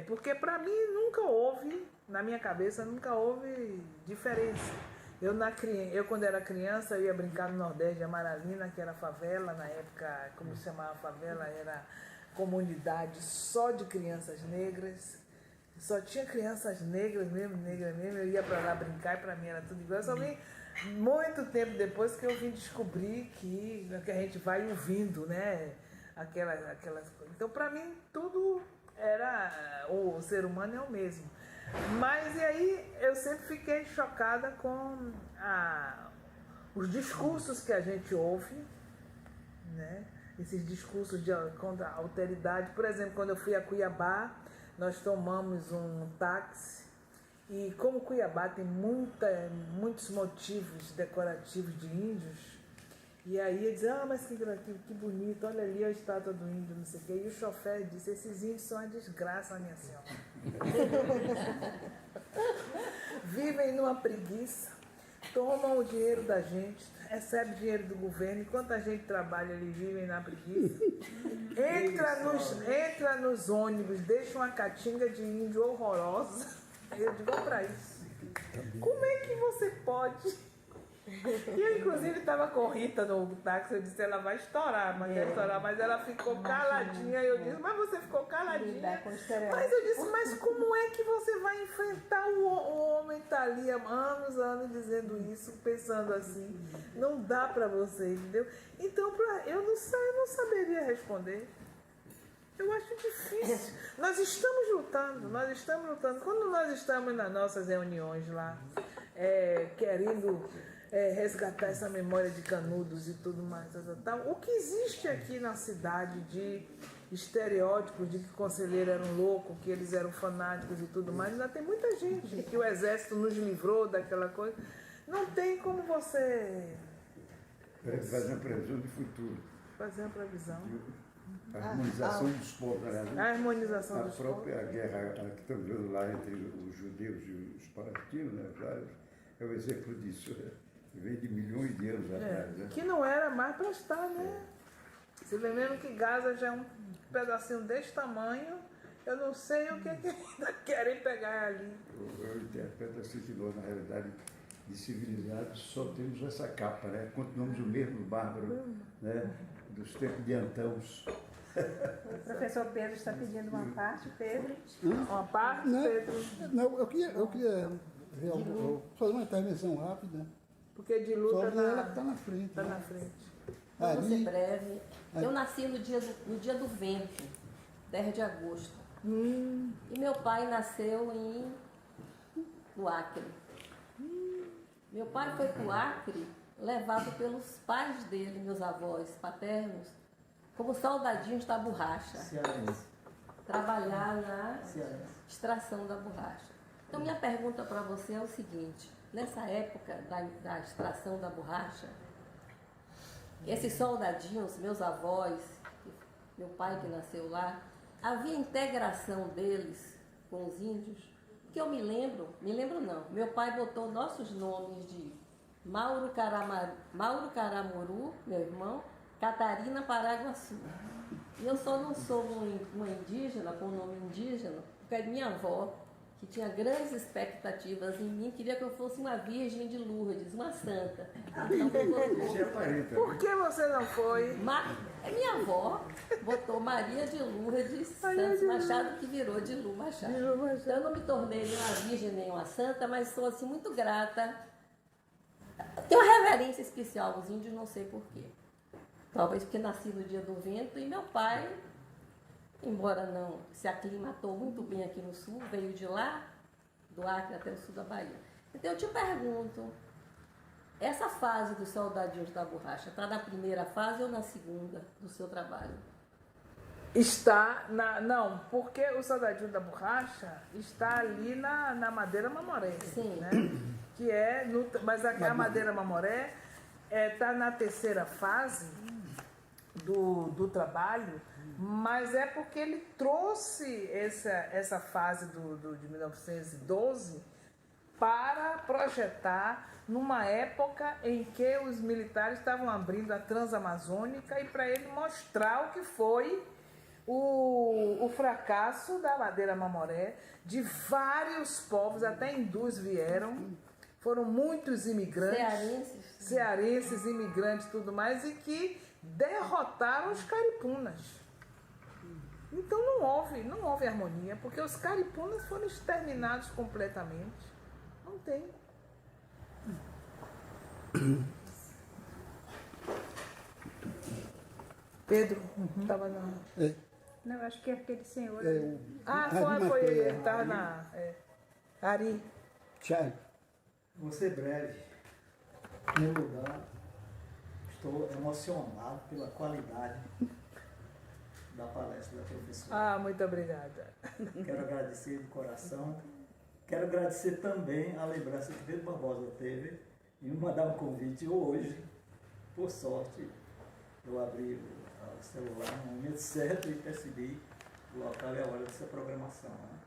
porque para mim nunca houve, na minha cabeça nunca houve diferença. Eu quando era criança, eu ia brincar no Nordeste de Amaralina, que era favela, na época, como se chamava favela, era comunidade só de crianças negras. Só tinha crianças negras mesmo, eu ia para lá brincar e para mim era tudo igual. Eu só vim muito tempo depois que eu vim descobrir que a gente vai ouvindo, né? Aquelas coisas. Então, para mim, tudo era... O ser humano é o mesmo. Mas, e aí, eu sempre fiquei chocada com os discursos que a gente ouve, né? Esses discursos contra a alteridade. Por exemplo, quando eu fui a Cuiabá, nós tomamos um táxi e como Cuiabá tem muitos motivos decorativos de índios, e aí eu disse, mas que bonito, olha ali a estátua do índio, não sei o quê. E o chofer disse, esses índios são uma desgraça, minha senhora. Vivem numa preguiça, tomam o dinheiro da gente, recebem dinheiro do governo, enquanto a gente trabalha, eles vivem na preguiça. Entra nos ônibus, deixa uma caatinga de índio horrorosa. Eu digo, vou pra isso. Como é que você pode? E eu, inclusive, estava com Rita no táxi, eu disse, ela vai estourar, mas vai estourar, mas ela ficou caladinha. Eu disse, mas você ficou caladinha. Mas eu disse, mas como é que você vai enfrentar o homem está ali há anos dizendo isso, pensando assim? Não dá para você, entendeu? Então, eu não saberia responder. Eu acho difícil. Nós estamos lutando. Quando nós estamos nas nossas reuniões lá, querendo resgatar essa memória de Canudos e tudo mais, tal, o que existe aqui na cidade de estereótipos de que o conselheiro era um louco, que eles eram fanáticos e tudo mais, ainda tem muita gente que o exército nos livrou daquela coisa. Não tem como você fazer uma previsão de futuro. fazer uma previsão. A harmonização dos povos, aliás. A harmonização dos povos. A própria guerra que estamos vendo lá entre os judeus e os palestinos, né, os árabes, é um exemplo disso. Vem de milhões de anos atrás. Né? Que não era mais para estar, né? Você vê mesmo que Gaza já é um pedacinho desse tamanho, eu não sei o que ainda querem pegar ali. Eu interpreto assim que nós, na realidade, de civilizados, só temos essa capa, né? Continuamos o mesmo bárbaro, né? Dos tempos de Antãos. O professor Pedro está pedindo uma parte, Pedro. Uma parte, Não, Pedro, não, eu queria fazer uma intervenção rápida porque de luta sobre ela que está na frente. tá né? na frente. Vou ser Ali, breve. Eu nasci no dia do vento, 10 de agosto. E meu pai nasceu no Acre. Meu pai foi para o Acre levado pelos pais dele, meus avós paternos, como soldadinhos da borracha. Cearense. Trabalhar na Cearense. extração da borracha. Então, minha pergunta para você é o seguinte: nessa época da extração da borracha, esses soldadinhos, meus avós, meu pai que nasceu lá, havia integração deles com os índios? Porque eu me lembro não, meu pai botou nossos nomes de Mauro Caramuru, meu irmão, Catarina Paraguaçu. E eu só não sou uma indígena, com o nome indígena, porque minha avó, que tinha grandes expectativas em mim, queria que eu fosse uma virgem de Lourdes, uma santa. Então, Você aparenta. Por que você não foi? minha avó botou Maria de Lourdes Santos Machado, que virou de Lu Machado. Então, eu não me tornei nem uma virgem nem uma santa, mas sou assim muito grata. Tenho uma reverência especial aos índios, não sei porquê. Talvez porque nasci no dia do vento e meu pai, embora não se aclimatou muito bem aqui no sul, veio de lá, do Acre até o sul da Bahia. Então eu te pergunto, essa fase dos soldadinhos da borracha está na primeira fase ou na segunda do seu trabalho? Não, porque o soldadinho da borracha está ali na Madeira Mamoré. Sim. Né? Que mas a Madeira Mamoré está na terceira fase do trabalho, mas é porque ele trouxe essa fase de 1912 para projetar numa época em que os militares estavam abrindo a Transamazônica e para ele mostrar o que foi o fracasso da Madeira Mamoré, de vários povos, até hindus vieram, foram muitos imigrantes, cearenses, imigrantes e tudo mais, e que derrotaram os caripunas. Então não houve harmonia, porque os caripunas foram exterminados completamente. Não tem. Pedro, estava na... Não, eu acho que é aquele senhor. foi ele, ele estava na... Ari. Tiago, Vou ser breve. Em primeiro lugar, estou emocionado pela qualidade da palestra da professora. Muito obrigada. Quero agradecer de coração. Quero agradecer também a lembrança que Pedro Barbosa teve em me mandar um convite hoje. Por sorte, eu abri o celular no momento certo e percebi o local e a hora dessa programação. Né?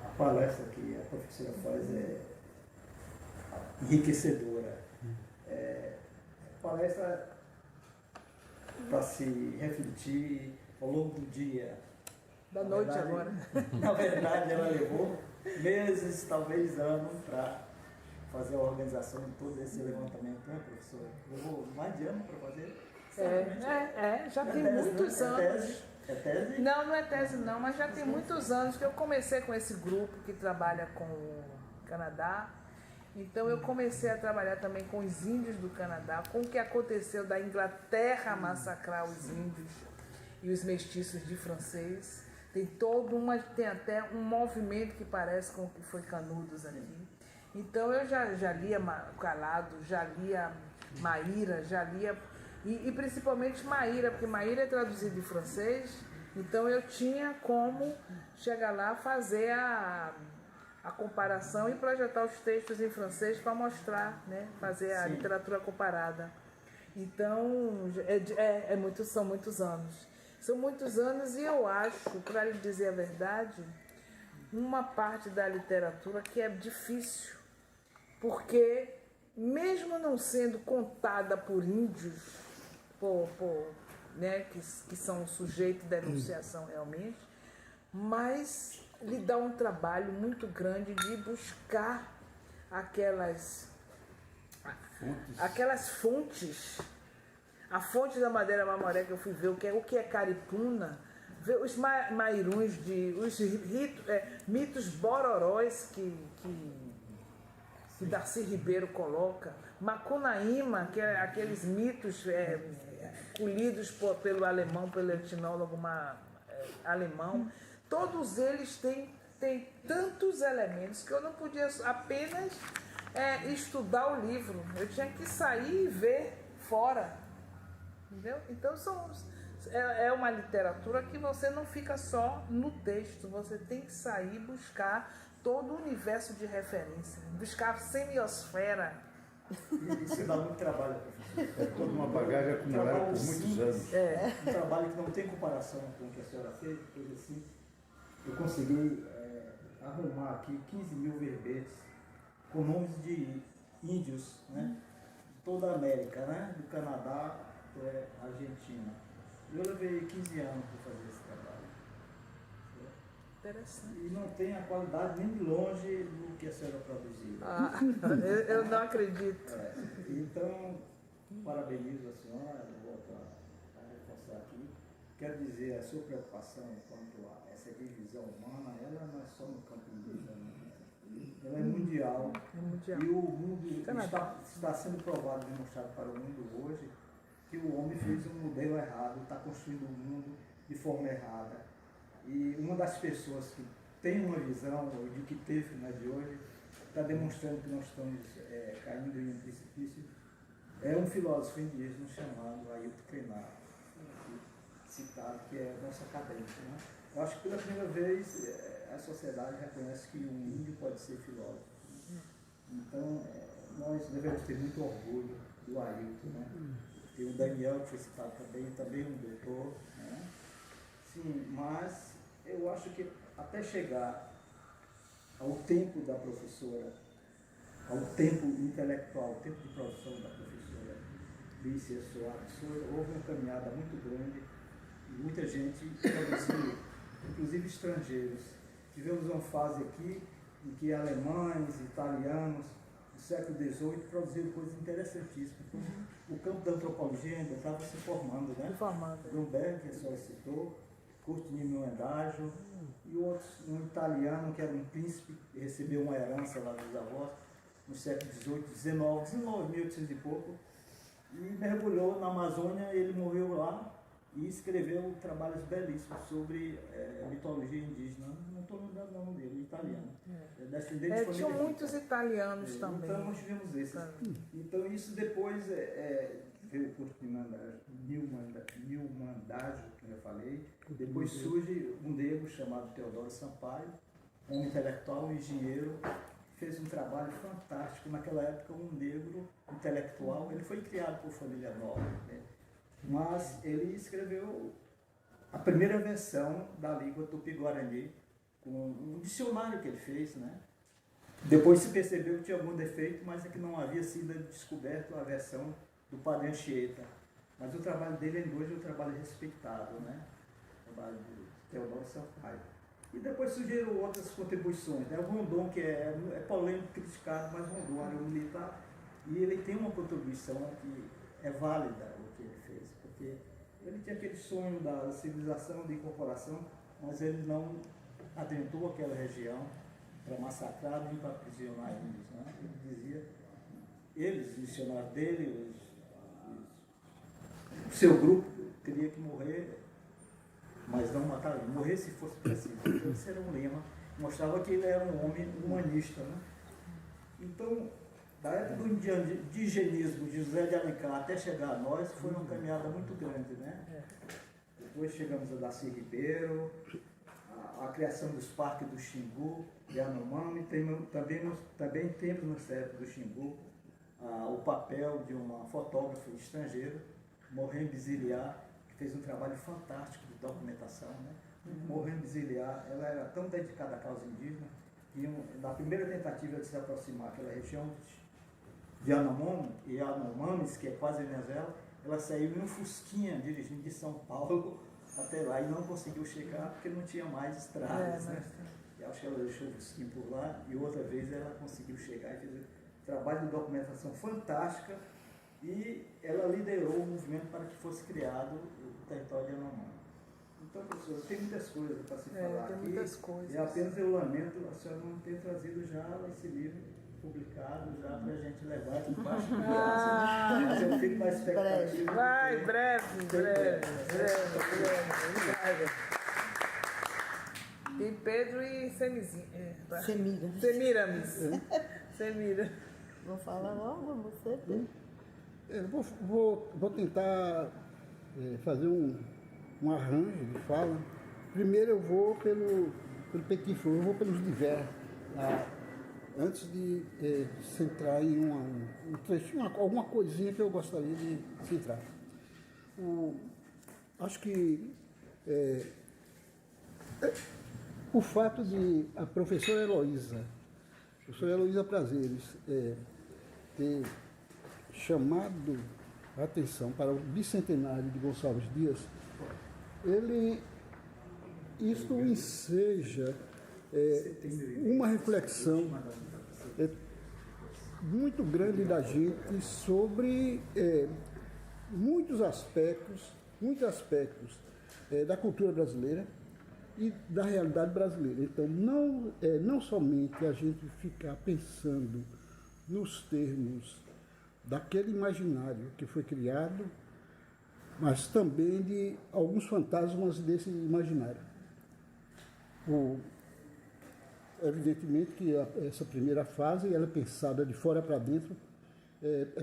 A palestra que a professora faz é enriquecedora. Palestra para se refletir ao longo do dia. Da noite agora. Na verdade, ela levou meses, talvez anos, para fazer a organização de todo esse levantamento, né, professora? Levou mais de ano para fazer? Já tem muitos anos. É tese? Não é tese não, mas já tem muitos anos que eu comecei com esse grupo que trabalha com o Canadá. Então eu comecei a trabalhar também com os índios do Canadá, com o que aconteceu da Inglaterra massacrar os índios e os mestiços de francês. Tem até um movimento que parece com o que foi Canudos aqui. Então eu já lia Calado, já lia Maíra, e principalmente Maíra, porque Maíra é traduzido em francês, então eu tinha como chegar lá, fazer a comparação e projetar os textos em francês para mostrar, né? Fazer a literatura comparada. Então, são muitos anos. São muitos anos e eu acho, para lhe dizer a verdade, uma parte da literatura que é difícil, porque mesmo não sendo contada por índios, né, que são o sujeito da enunciação realmente, mas lhe dá um trabalho muito grande de buscar aquelas fontes. A fonte da madeira mamoré que eu fui ver o que é caripuna, ver os mairuns, os mitos bororóis que Darcy Ribeiro coloca, Macunaíma, que é aqueles mitos colhidos pelo alemão, pelo etnólogo alemão, todos eles têm tantos elementos que eu não podia apenas estudar o livro, eu tinha que sair e ver fora. Entendeu? Então é uma literatura que você não fica só no texto, você tem que sair e buscar todo o universo de referência, buscar a semiosfera. Isso dá muito trabalho, professor. É toda uma bagagem acumulada por muitos anos. Um trabalho que não tem comparação com o que a senhora fez, coisa assim. Eu consegui arrumar aqui 15 mil verbetes com nomes de índios, né? De toda a América, né? Do Canadá até a Argentina. Eu levei 15 anos para fazer esse trabalho. Interessante. E não tem a qualidade nem de longe do que a senhora produziu. Eu não acredito. Então, parabenizo a senhora, eu volto a reforçar aqui. Quero dizer, a sua preocupação quanto a essa divisão humana, ela não é só no campo indígena, ela é mundial. E o mundo está sendo provado, demonstrado para o mundo hoje, que o homem fez um modelo errado, está construindo o mundo de forma errada. E uma das pessoas que tem uma visão, de que teve na de hoje, está demonstrando que nós estamos caindo em um precipício. É um filósofo indígena chamado Ailton Krenak, citado, que é nosso acadêmico. Né? Eu acho que pela primeira vez a sociedade reconhece que um índio pode ser filósofo. Então, nós devemos ter muito orgulho do Ailton. Né? Tem o Daniel, que foi citado também um doutor. Né? Sim, mas eu acho que até chegar ao tempo da professora, ao tempo intelectual, ao tempo de produção da professora Lícia Soares Souza, houve uma caminhada muito grande e muita gente produziu, inclusive estrangeiros. Tivemos uma fase aqui em que alemães, italianos, no século XVIII, produziram coisas interessantíssimas. O campo da antropologia ainda estava se formando, né? Brumberg, que a senhora citou, Curto de Mendaggio, e outros, um italiano que era um príncipe, que recebeu uma herança lá dos avós, no século XVIII, XIX, 19.800 e pouco, e mergulhou na Amazônia. Ele morreu lá e escreveu trabalhos belíssimos sobre mitologia indígena. Não estou lembrando o nome dele, italiano. É descendente de família Tinham rica. muitos italianos também. Então nós tivemos esses. Então isso depois veio o curso de Nilmandágio, que eu falei. Depois surge um negro chamado Teodoro Sampaio, um intelectual, um engenheiro, que fez um trabalho fantástico. Naquela época, um negro intelectual, ele foi criado por família nobre, né? Mas ele escreveu a primeira versão da língua tupi-guarani, com um dicionário que ele fez, né? Depois se percebeu que tinha algum defeito, mas é que não havia sido descoberto a versão do Padre Anchieta. Mas o trabalho dele ainda hoje é um trabalho respeitado, né? O trabalho de Teodoro Sampaio. E depois surgiram outras contribuições, né? O Rondon, que é polêmico, criticado, mas Rondon era um militar, e ele tem uma contribuição que é válida, o que ele fez, porque ele tinha aquele sonho da civilização, de incorporação, mas ele não adentrou aquela região para massacrar nem para aprisionar índios, né? Ele dizia, eles, missionários dele, o seu grupo teria que morrer, mas não matar ele, morrer se fosse preciso. Então, esse era um lema, mostrava que ele era um homem humanista, né? Então, da época do indigenismo de José de Alencar até chegar a nós, foi uma caminhada muito grande, né? Depois chegamos a Darcy Ribeiro, a criação dos parques do Xingu, Yanomami, também temos no século do Xingu o papel de uma fotógrafa estrangeira, Maureen Biziliar, que fez um trabalho fantástico de documentação, né? Maureen Biziliar, ela era tão dedicada à causa indígena que na primeira tentativa de se aproximar àquela região de Yanomamis, que é quase Venezuela, ela saiu em um fusquinha dirigindo de São Paulo até lá e não conseguiu chegar porque não tinha mais estradas, né? E acho que ela deixou o fusquinho por lá e outra vez ela conseguiu chegar e fez um trabalho de documentação fantástica e ela liderou o movimento para que fosse criado o território de Yanomami. Então, professor, tem muitas coisas para se falar tem aqui. muitas coisas. E apenas eu lamento a senhora não ter trazido já esse livro publicado já para a gente levar aqui embaixo de graça. Mas eu fico na expectativa. Vai, breve. Tem Pedro e Semira. Vou falar logo, você. Eu vou tentar fazer um arranjo de fala. Primeiro eu vou pelo petit fleur, eu vou pelos divers, antes de centrar em um trechinho, alguma coisinha que eu gostaria de centrar. Acho que o fato de a professora Heloísa Prazeres ter chamado a atenção para o bicentenário de Gonçalves Dias, isto enseja uma reflexão muito grande da gente sobre muitos aspectos da cultura brasileira e da realidade brasileira. Então, não somente a gente ficar pensando nos termos daquele imaginário que foi criado, mas também de alguns fantasmas desse imaginário. Evidentemente que essa primeira fase ela é pensada de fora para dentro,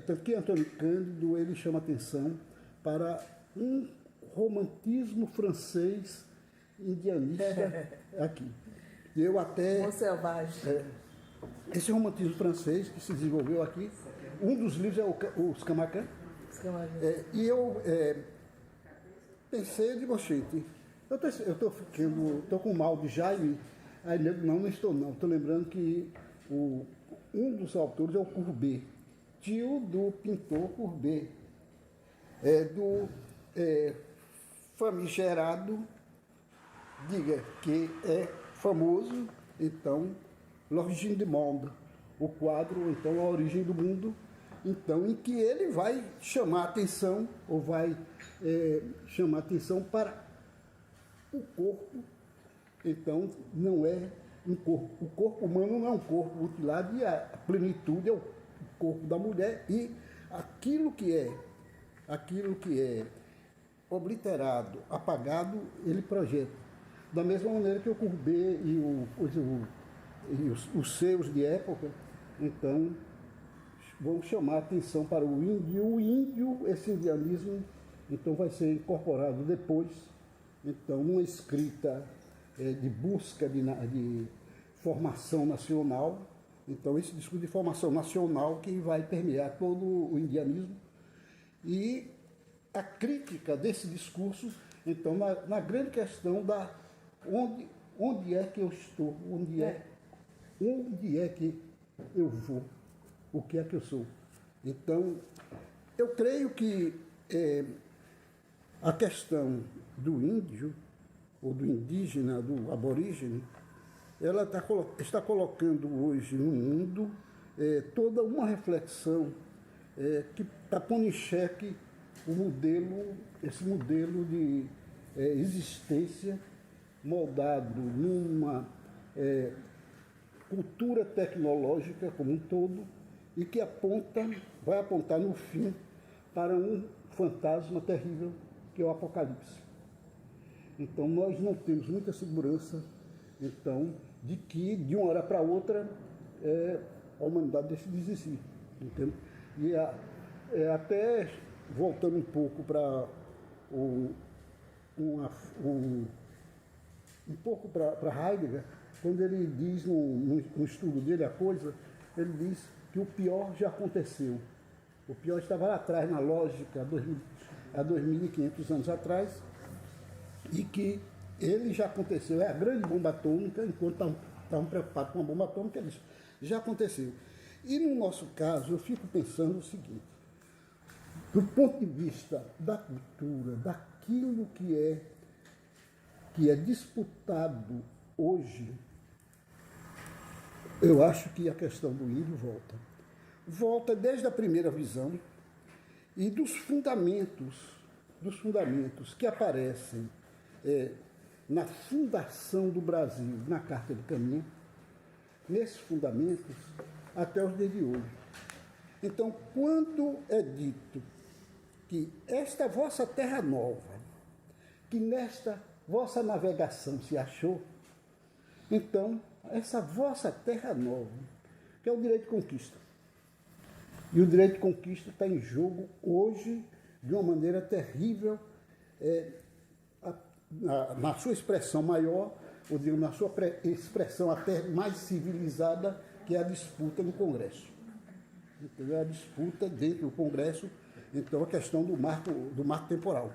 tanto que Antônio Cândido ele chama atenção para um romantismo francês indianista aqui. Eu até selvagem. Esse romantismo francês que se desenvolveu aqui, um dos livros é o Scamarcan. E eu pensei de Bochete. Eu estou com mal de Jaime. Aí não estou não. Estou lembrando que um dos autores é o Courbet, tio do pintor Courbet, do famigerado, que é famoso, então, L'Origine du Monde, o quadro, então, A Origem do Mundo, então, em que ele vai chamar atenção, ou vai chamar atenção para o corpo. Então, não é um corpo. O corpo humano não é um corpo mutilado e a plenitude é o corpo da mulher e aquilo que é obliterado, apagado, ele projeta. Da mesma maneira que o Courbet e os seus de época, então, vão chamar a atenção para o índio. O índio, esse indianismo, então vai ser incorporado depois, então, numa escrita de busca de formação nacional. Então, esse discurso de formação nacional que vai permear todo o indianismo. E a crítica desse discurso, então, na grande questão da onde é que eu estou, onde é que eu vou, o que é que eu sou. Então, eu creio que a questão do índio, ou do indígena, do aborígene, ela está colocando hoje no mundo toda uma reflexão que está pondo em xeque esse modelo de existência moldado numa cultura tecnológica como um todo e que vai apontar no fim para um fantasma terrível que é o Apocalipse. Então nós não temos muita segurança então de que de uma hora para outra a humanidade deixe de existir, entende? E até voltando um pouco para para Heidegger, quando ele diz no estudo dele a coisa, ele diz que o pior já aconteceu. O pior estava lá atrás, na lógica, há 2.500 anos atrás, e que ele já aconteceu. É a grande bomba atômica, enquanto estavam preocupados com a bomba atômica, ele disse, já aconteceu. E no nosso caso, eu fico pensando o seguinte, do ponto de vista da cultura, daquilo que é disputado hoje, eu acho que a questão do índio volta desde a primeira visão e dos fundamentos que aparecem na fundação do Brasil, na Carta de Caminho, nesses fundamentos até os dias de hoje. Então, quando é dito que esta vossa terra nova, que nesta vossa navegação se achou, então, essa vossa terra nova, que é o direito de conquista. E o direito de conquista está em jogo hoje de uma maneira terrível, na sua expressão maior, ou digo, na sua expressão até mais civilizada, que é a disputa no Congresso. Então, a disputa dentro do Congresso, então a questão do marco temporal.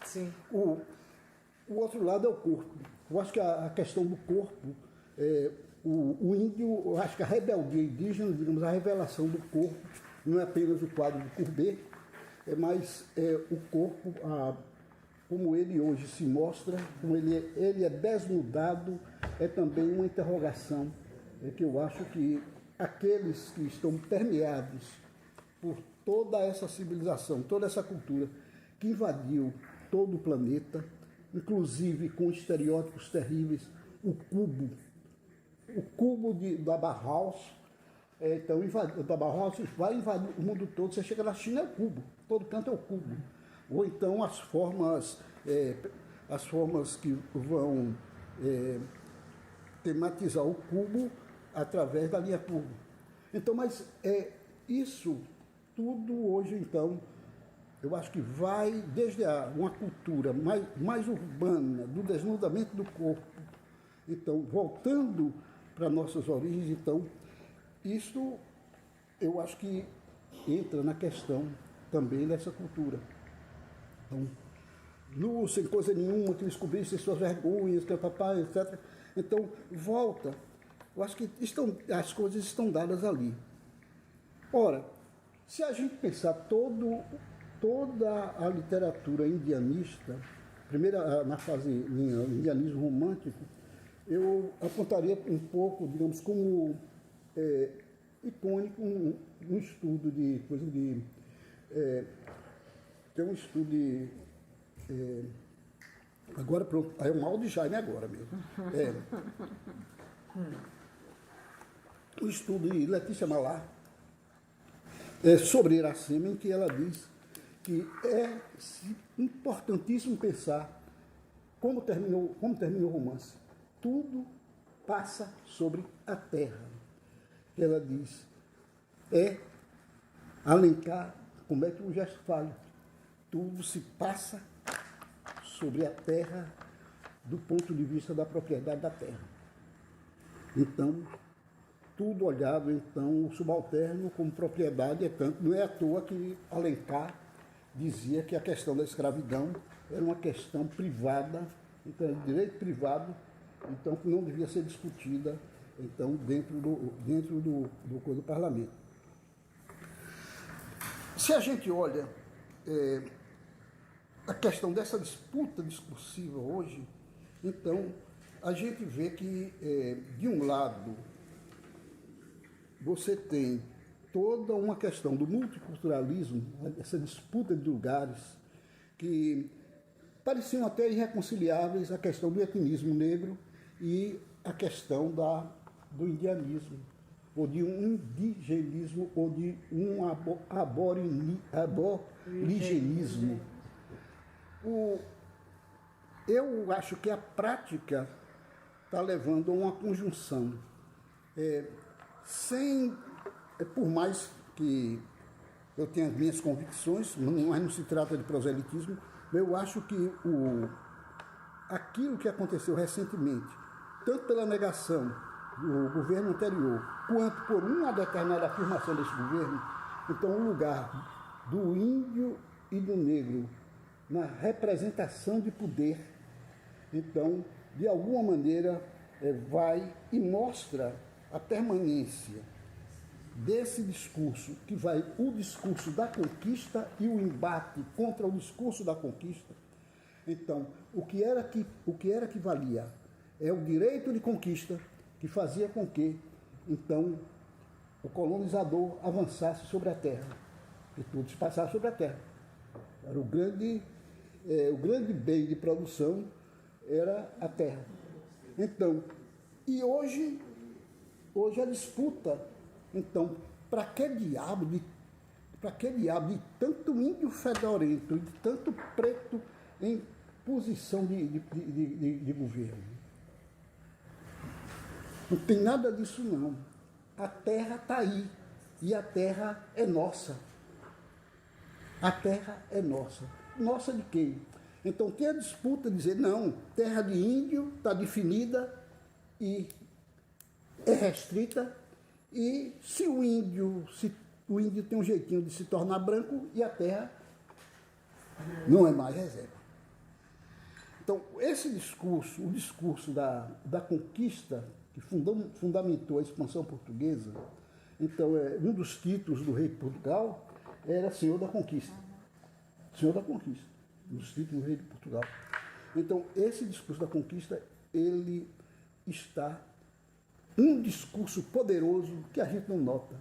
Sim. O outro lado é o corpo. Eu acho que a questão do corpo, o índio, eu acho que a rebeldia indígena, digamos, a revelação do corpo, não é apenas o quadro do Courbet, mas o corpo, como ele hoje se mostra, como ele é desnudado, é também uma interrogação que eu acho que aqueles que estão permeados por toda essa civilização, toda essa cultura que invadiu todo o planeta, inclusive com estereótipos terríveis, o cubo da Bauhaus, então da Bauhaus vai invadir o mundo todo, você chega na China é o cubo, todo canto é o cubo. Ou então as formas que vão tematizar o cubo através da linha curva. Então, mas isso tudo hoje, então, eu acho que vai desde uma cultura mais urbana, do desnudamento do corpo, então, voltando para nossas origens, então, isso eu acho que entra na questão também dessa cultura. Então, sem coisa nenhuma, que descobrissem suas vergonhas, que é papai, etc. Então, volta. Eu acho que as coisas estão dadas ali. Ora, se a gente pensar toda a literatura indianista, primeira na fase indianismo romântico, eu apontaria um pouco, digamos, como icônico um estudo tem um estudo Agora pronto, é o mal de Jaime agora mesmo. O estudo de Letícia Malar sobre Iracema, em que ela diz que é importantíssimo pensar como terminou o romance. Tudo passa sobre a terra. Ela diz, Alencar comete um gesto falho. Tudo se passa sobre a terra do ponto de vista da propriedade da terra. Então, tudo olhado, então, o subalterno como propriedade, não é à toa que Alencar dizia que a questão da escravidão era uma questão privada, então era direito privado, então que não devia ser discutida então, dentro do parlamento. Se a gente olha a questão dessa disputa discursiva hoje, então a gente vê que, de um lado, você tem toda uma questão do multiculturalismo, essa disputa de lugares, que pareciam até irreconciliáveis, a questão do etnismo negro e a questão do indianismo, ou de um indigenismo, ou de um aboriginismo. Eu acho que a prática está levando a uma conjunção. Por mais que eu tenha as minhas convicções, mas não se trata de proselitismo, eu acho que aquilo que aconteceu recentemente, tanto pela negação do governo anterior, quanto por uma determinada afirmação desse governo, então o lugar do índio e do negro na representação de poder, então, de alguma maneira, vai e mostra a permanência desse discurso, que vai o discurso da conquista e o embate contra o discurso da conquista. Então, o que era que valia é o direito de conquista, que fazia com que, então, o colonizador avançasse sobre a terra, que tudo se passasse sobre a terra. Era o grande bem de produção era a terra. Então, e hoje a disputa, então, para que diabo de tanto índio fedorento e de tanto preto em posição de governo? Não tem nada disso, não. A terra está aí e a terra é nossa. A terra é nossa. Nossa de quem? Então tem a disputa de dizer, não, terra de índio está definida e é restrita, e se o índio tem um jeitinho de se tornar branco e a terra não é mais reserva. Então, esse discurso, o discurso da conquista, que fundamentou a expansão portuguesa, então, um dos títulos do rei de Portugal era Senhor da Conquista. Senhor da Conquista, um dos títulos do rei de Portugal. Então, esse discurso da conquista, ele está um discurso poderoso que a gente não nota.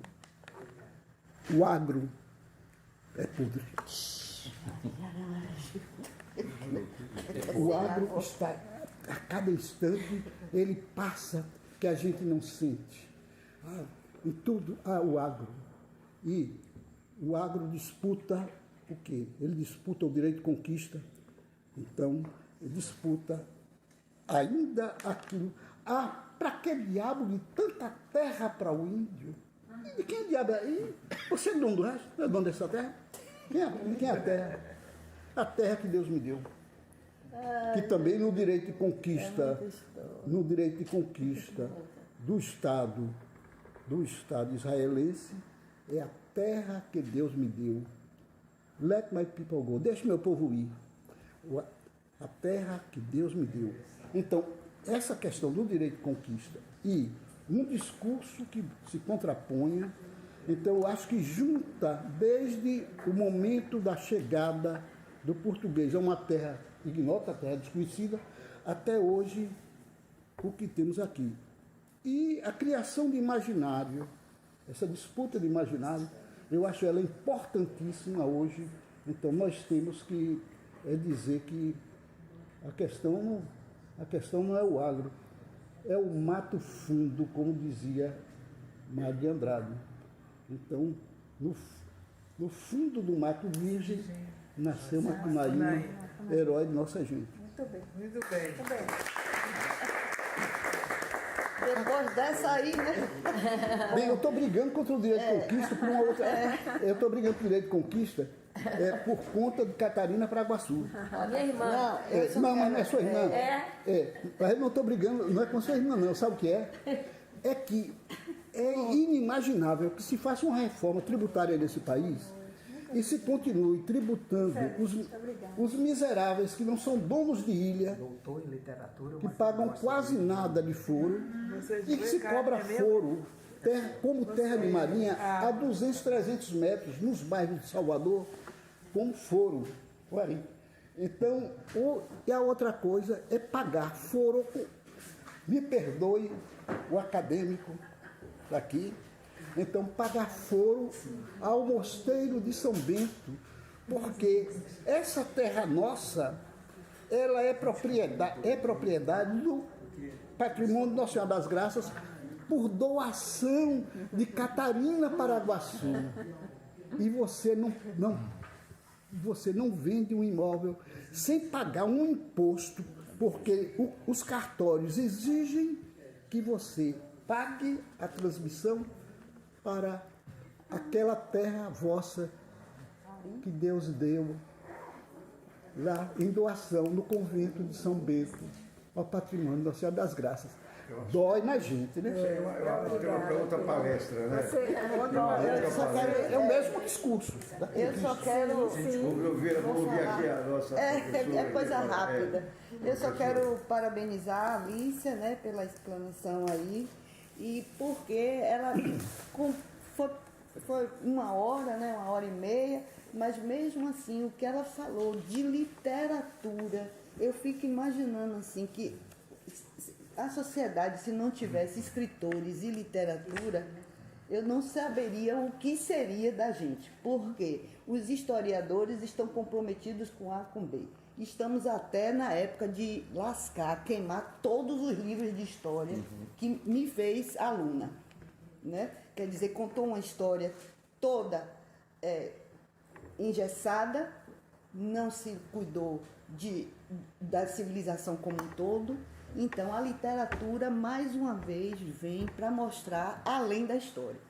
O agro é podre. O agro está, a cada instante, ele passa que a gente não sente. Em tudo há o agro. E o agro disputa o quê? Ele disputa o direito de conquista. Então, ele disputa ainda aquilo. Para que diabo de tanta terra para o índio? De quem diabo é? Você é dono do resto? Não é dono dessa terra? De quem é a terra? A terra que Deus me deu. Que também no direito de conquista, do Estado israelense, é a terra que Deus me deu. Let my people go. Deixe meu povo ir. A terra que Deus me deu. Então, essa questão do direito de conquista e um discurso que se contraponha, então eu acho que junta desde o momento da chegada do português a uma terra ignota, terra desconhecida, até hoje o que temos aqui. E a criação de imaginário, essa disputa de imaginário, eu acho ela importantíssima hoje. Então nós temos que dizer que A questão não é o agro, é o mato fundo, como dizia Maria Andrade. Então, no fundo do mato virgem, nasceu Macunaíma, herói de nossa gente. Muito bem. Muito bem. Muito bem. Depois dessa aí, né? Bem, eu estou brigando contra o direito de conquista por uma outra. Eu estou brigando contra o direito de conquista por conta de Catarina Paraguaçu. Ó, minha irmã. Não, mas não é sua irmã. Mas eu não estou brigando, não é com sua irmã, não. Sabe o que é? É que é inimaginável que se faça uma reforma tributária nesse país e se continue tributando os miseráveis que não são donos de ilha, Doutor em literatura, que pagam quase nada de foro e que se cobra foro como terra de marinha a 200, 300 metros nos bairros de Salvador, como foro. Ué. Então, e a outra coisa é pagar foro. Me perdoe o acadêmico daqui. Então, pagar foro ao mosteiro de São Bento, porque essa terra nossa, ela é propriedade do Patrimônio Nacional das Graças por doação de Catarina Paraguaçu. E você não vende um imóvel sem pagar um imposto, porque os cartórios exigem que você pague a transmissão para aquela terra vossa que Deus deu lá em doação no convento de São Bento ao Patrimônio Nacional das Graças. Dói na gente, né? Tem uma outra palestra, né? É o mesmo discurso. Eu só quero. Vamos ouvir aqui a nossa professora. É coisa rápida. Eu só quero parabenizar a Alicia, né, pela explanação aí. E porque ela foi uma hora, né, 1h30, mas mesmo assim o que ela falou de literatura, eu fico imaginando assim que a sociedade, se não tivesse escritores e literatura, eu não saberia o que seria da gente, porque os historiadores estão comprometidos com A, com B. Estamos até na época de lascar, queimar todos os livros de história que me fez aluna, né? Quer dizer, contou uma história toda engessada, não se cuidou da civilização como um todo. Então, a literatura, mais uma vez, vem para mostrar além da história.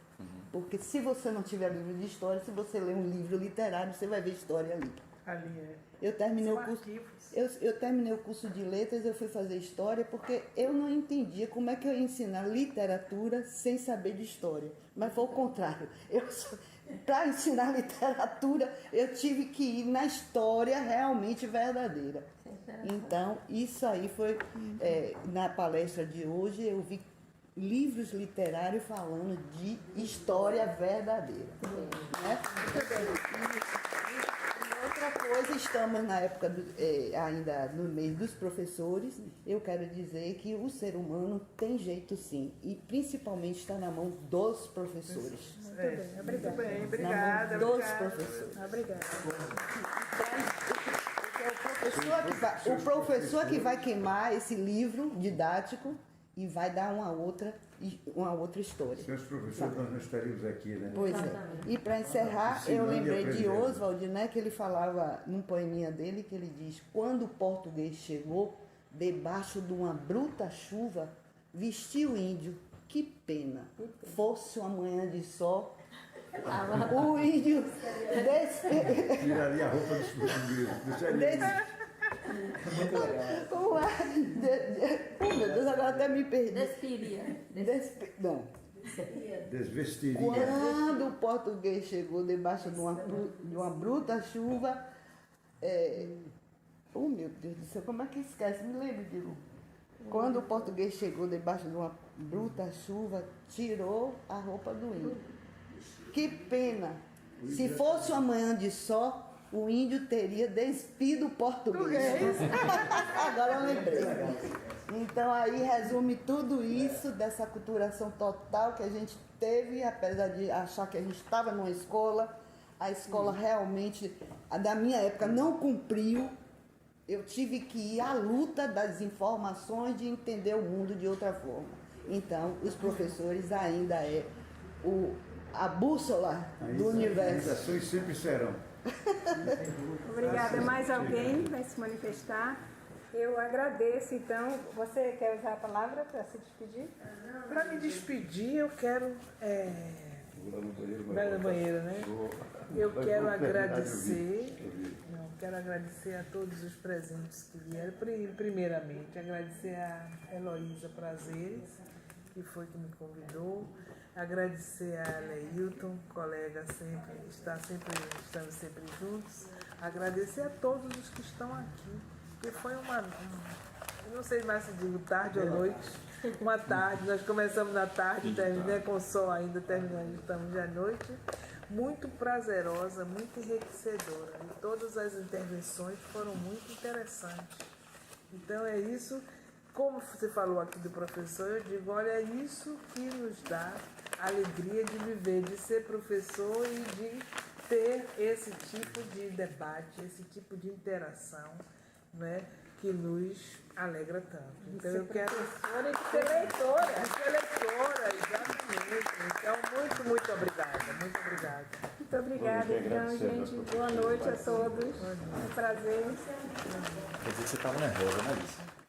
Porque se você não tiver livro de história, se você ler um livro literário, você vai ver história ali. Ali é. Eu terminei o curso de letras, eu fui fazer história porque eu não entendia como é que eu ia ensinar literatura sem saber de história. Mas foi o contrário. Para ensinar literatura, eu tive que ir na história realmente verdadeira. Então, isso aí foi, na palestra de hoje, eu vi livros literários falando de história verdadeira. Né? Outra coisa, estamos na época ainda no mês dos professores. Eu quero dizer que o ser humano tem jeito sim, e principalmente está na mão dos professores. Muito bem, obrigada. Muito bem, Na obrigada. mão dos professores. Obrigada. O professor que vai queimar esse livro didático e vai dar uma outra história. Seus professores, nós não estaríamos aqui, né? Pois é. E para encerrar, eu lembrei de Oswald, né, que ele falava num poeminha dele, que ele diz: quando o português chegou, debaixo de uma bruta chuva, vestiu o índio, que pena, fosse uma manhã de sol, o índio Tiraria a roupa dos portugueses. Oh, meu Deus, agora até me perdi. Não. Desvestiria. Quando o português chegou debaixo de uma bruta chuva, oh meu Deus do céu, como é que esquece? Me lembro de Lu. Quando o português chegou debaixo de uma bruta chuva, tirou a roupa do índio. Que pena! Se fosse uma manhã de sol, o índio teria despido o português. Agora eu lembrei. Então aí resume tudo isso dessa aculturação total que a gente teve, apesar de achar que a gente estava numa escola, a escola realmente, da minha época, não cumpriu eu tive que ir à luta das informações de entender o mundo de outra forma. Então, os professores ainda a bússola do universo. Ainda são e sempre serão. Obrigada. Mais alguém vai se manifestar? Eu agradeço, então. Você quer usar a palavra para se despedir? Para me despedir, eu quero. Vai no banheiro, né? Eu quero agradecer. Não, quero agradecer a todos os presentes que vieram. Primeiramente, agradecer a Heloísa Prazeres, que foi que me convidou. Agradecer a Leilton, colega sempre, estamos sempre juntos. Agradecer a todos os que estão aqui, porque foi eu não sei mais se digo tarde ou noite, uma tarde, nós começamos na tarde, terminei com o sol ainda, terminando, estamos à noite, muito prazerosa, muito enriquecedora, e todas as intervenções foram muito interessantes. Então é isso, como você falou aqui do professor, eu digo, olha, é isso que nos dá a alegria de viver, de ser professor e de ter esse tipo de debate, esse tipo de interação, né, que nos alegra tanto. Então eu quero Professora e ser leitora. ser leitora, exatamente. Então, muito, muito obrigada, muito obrigada. Muito obrigada, então, gente. Boa noite a todos. É um prazer. Quer dizer que você estava nervosa, né, Alice?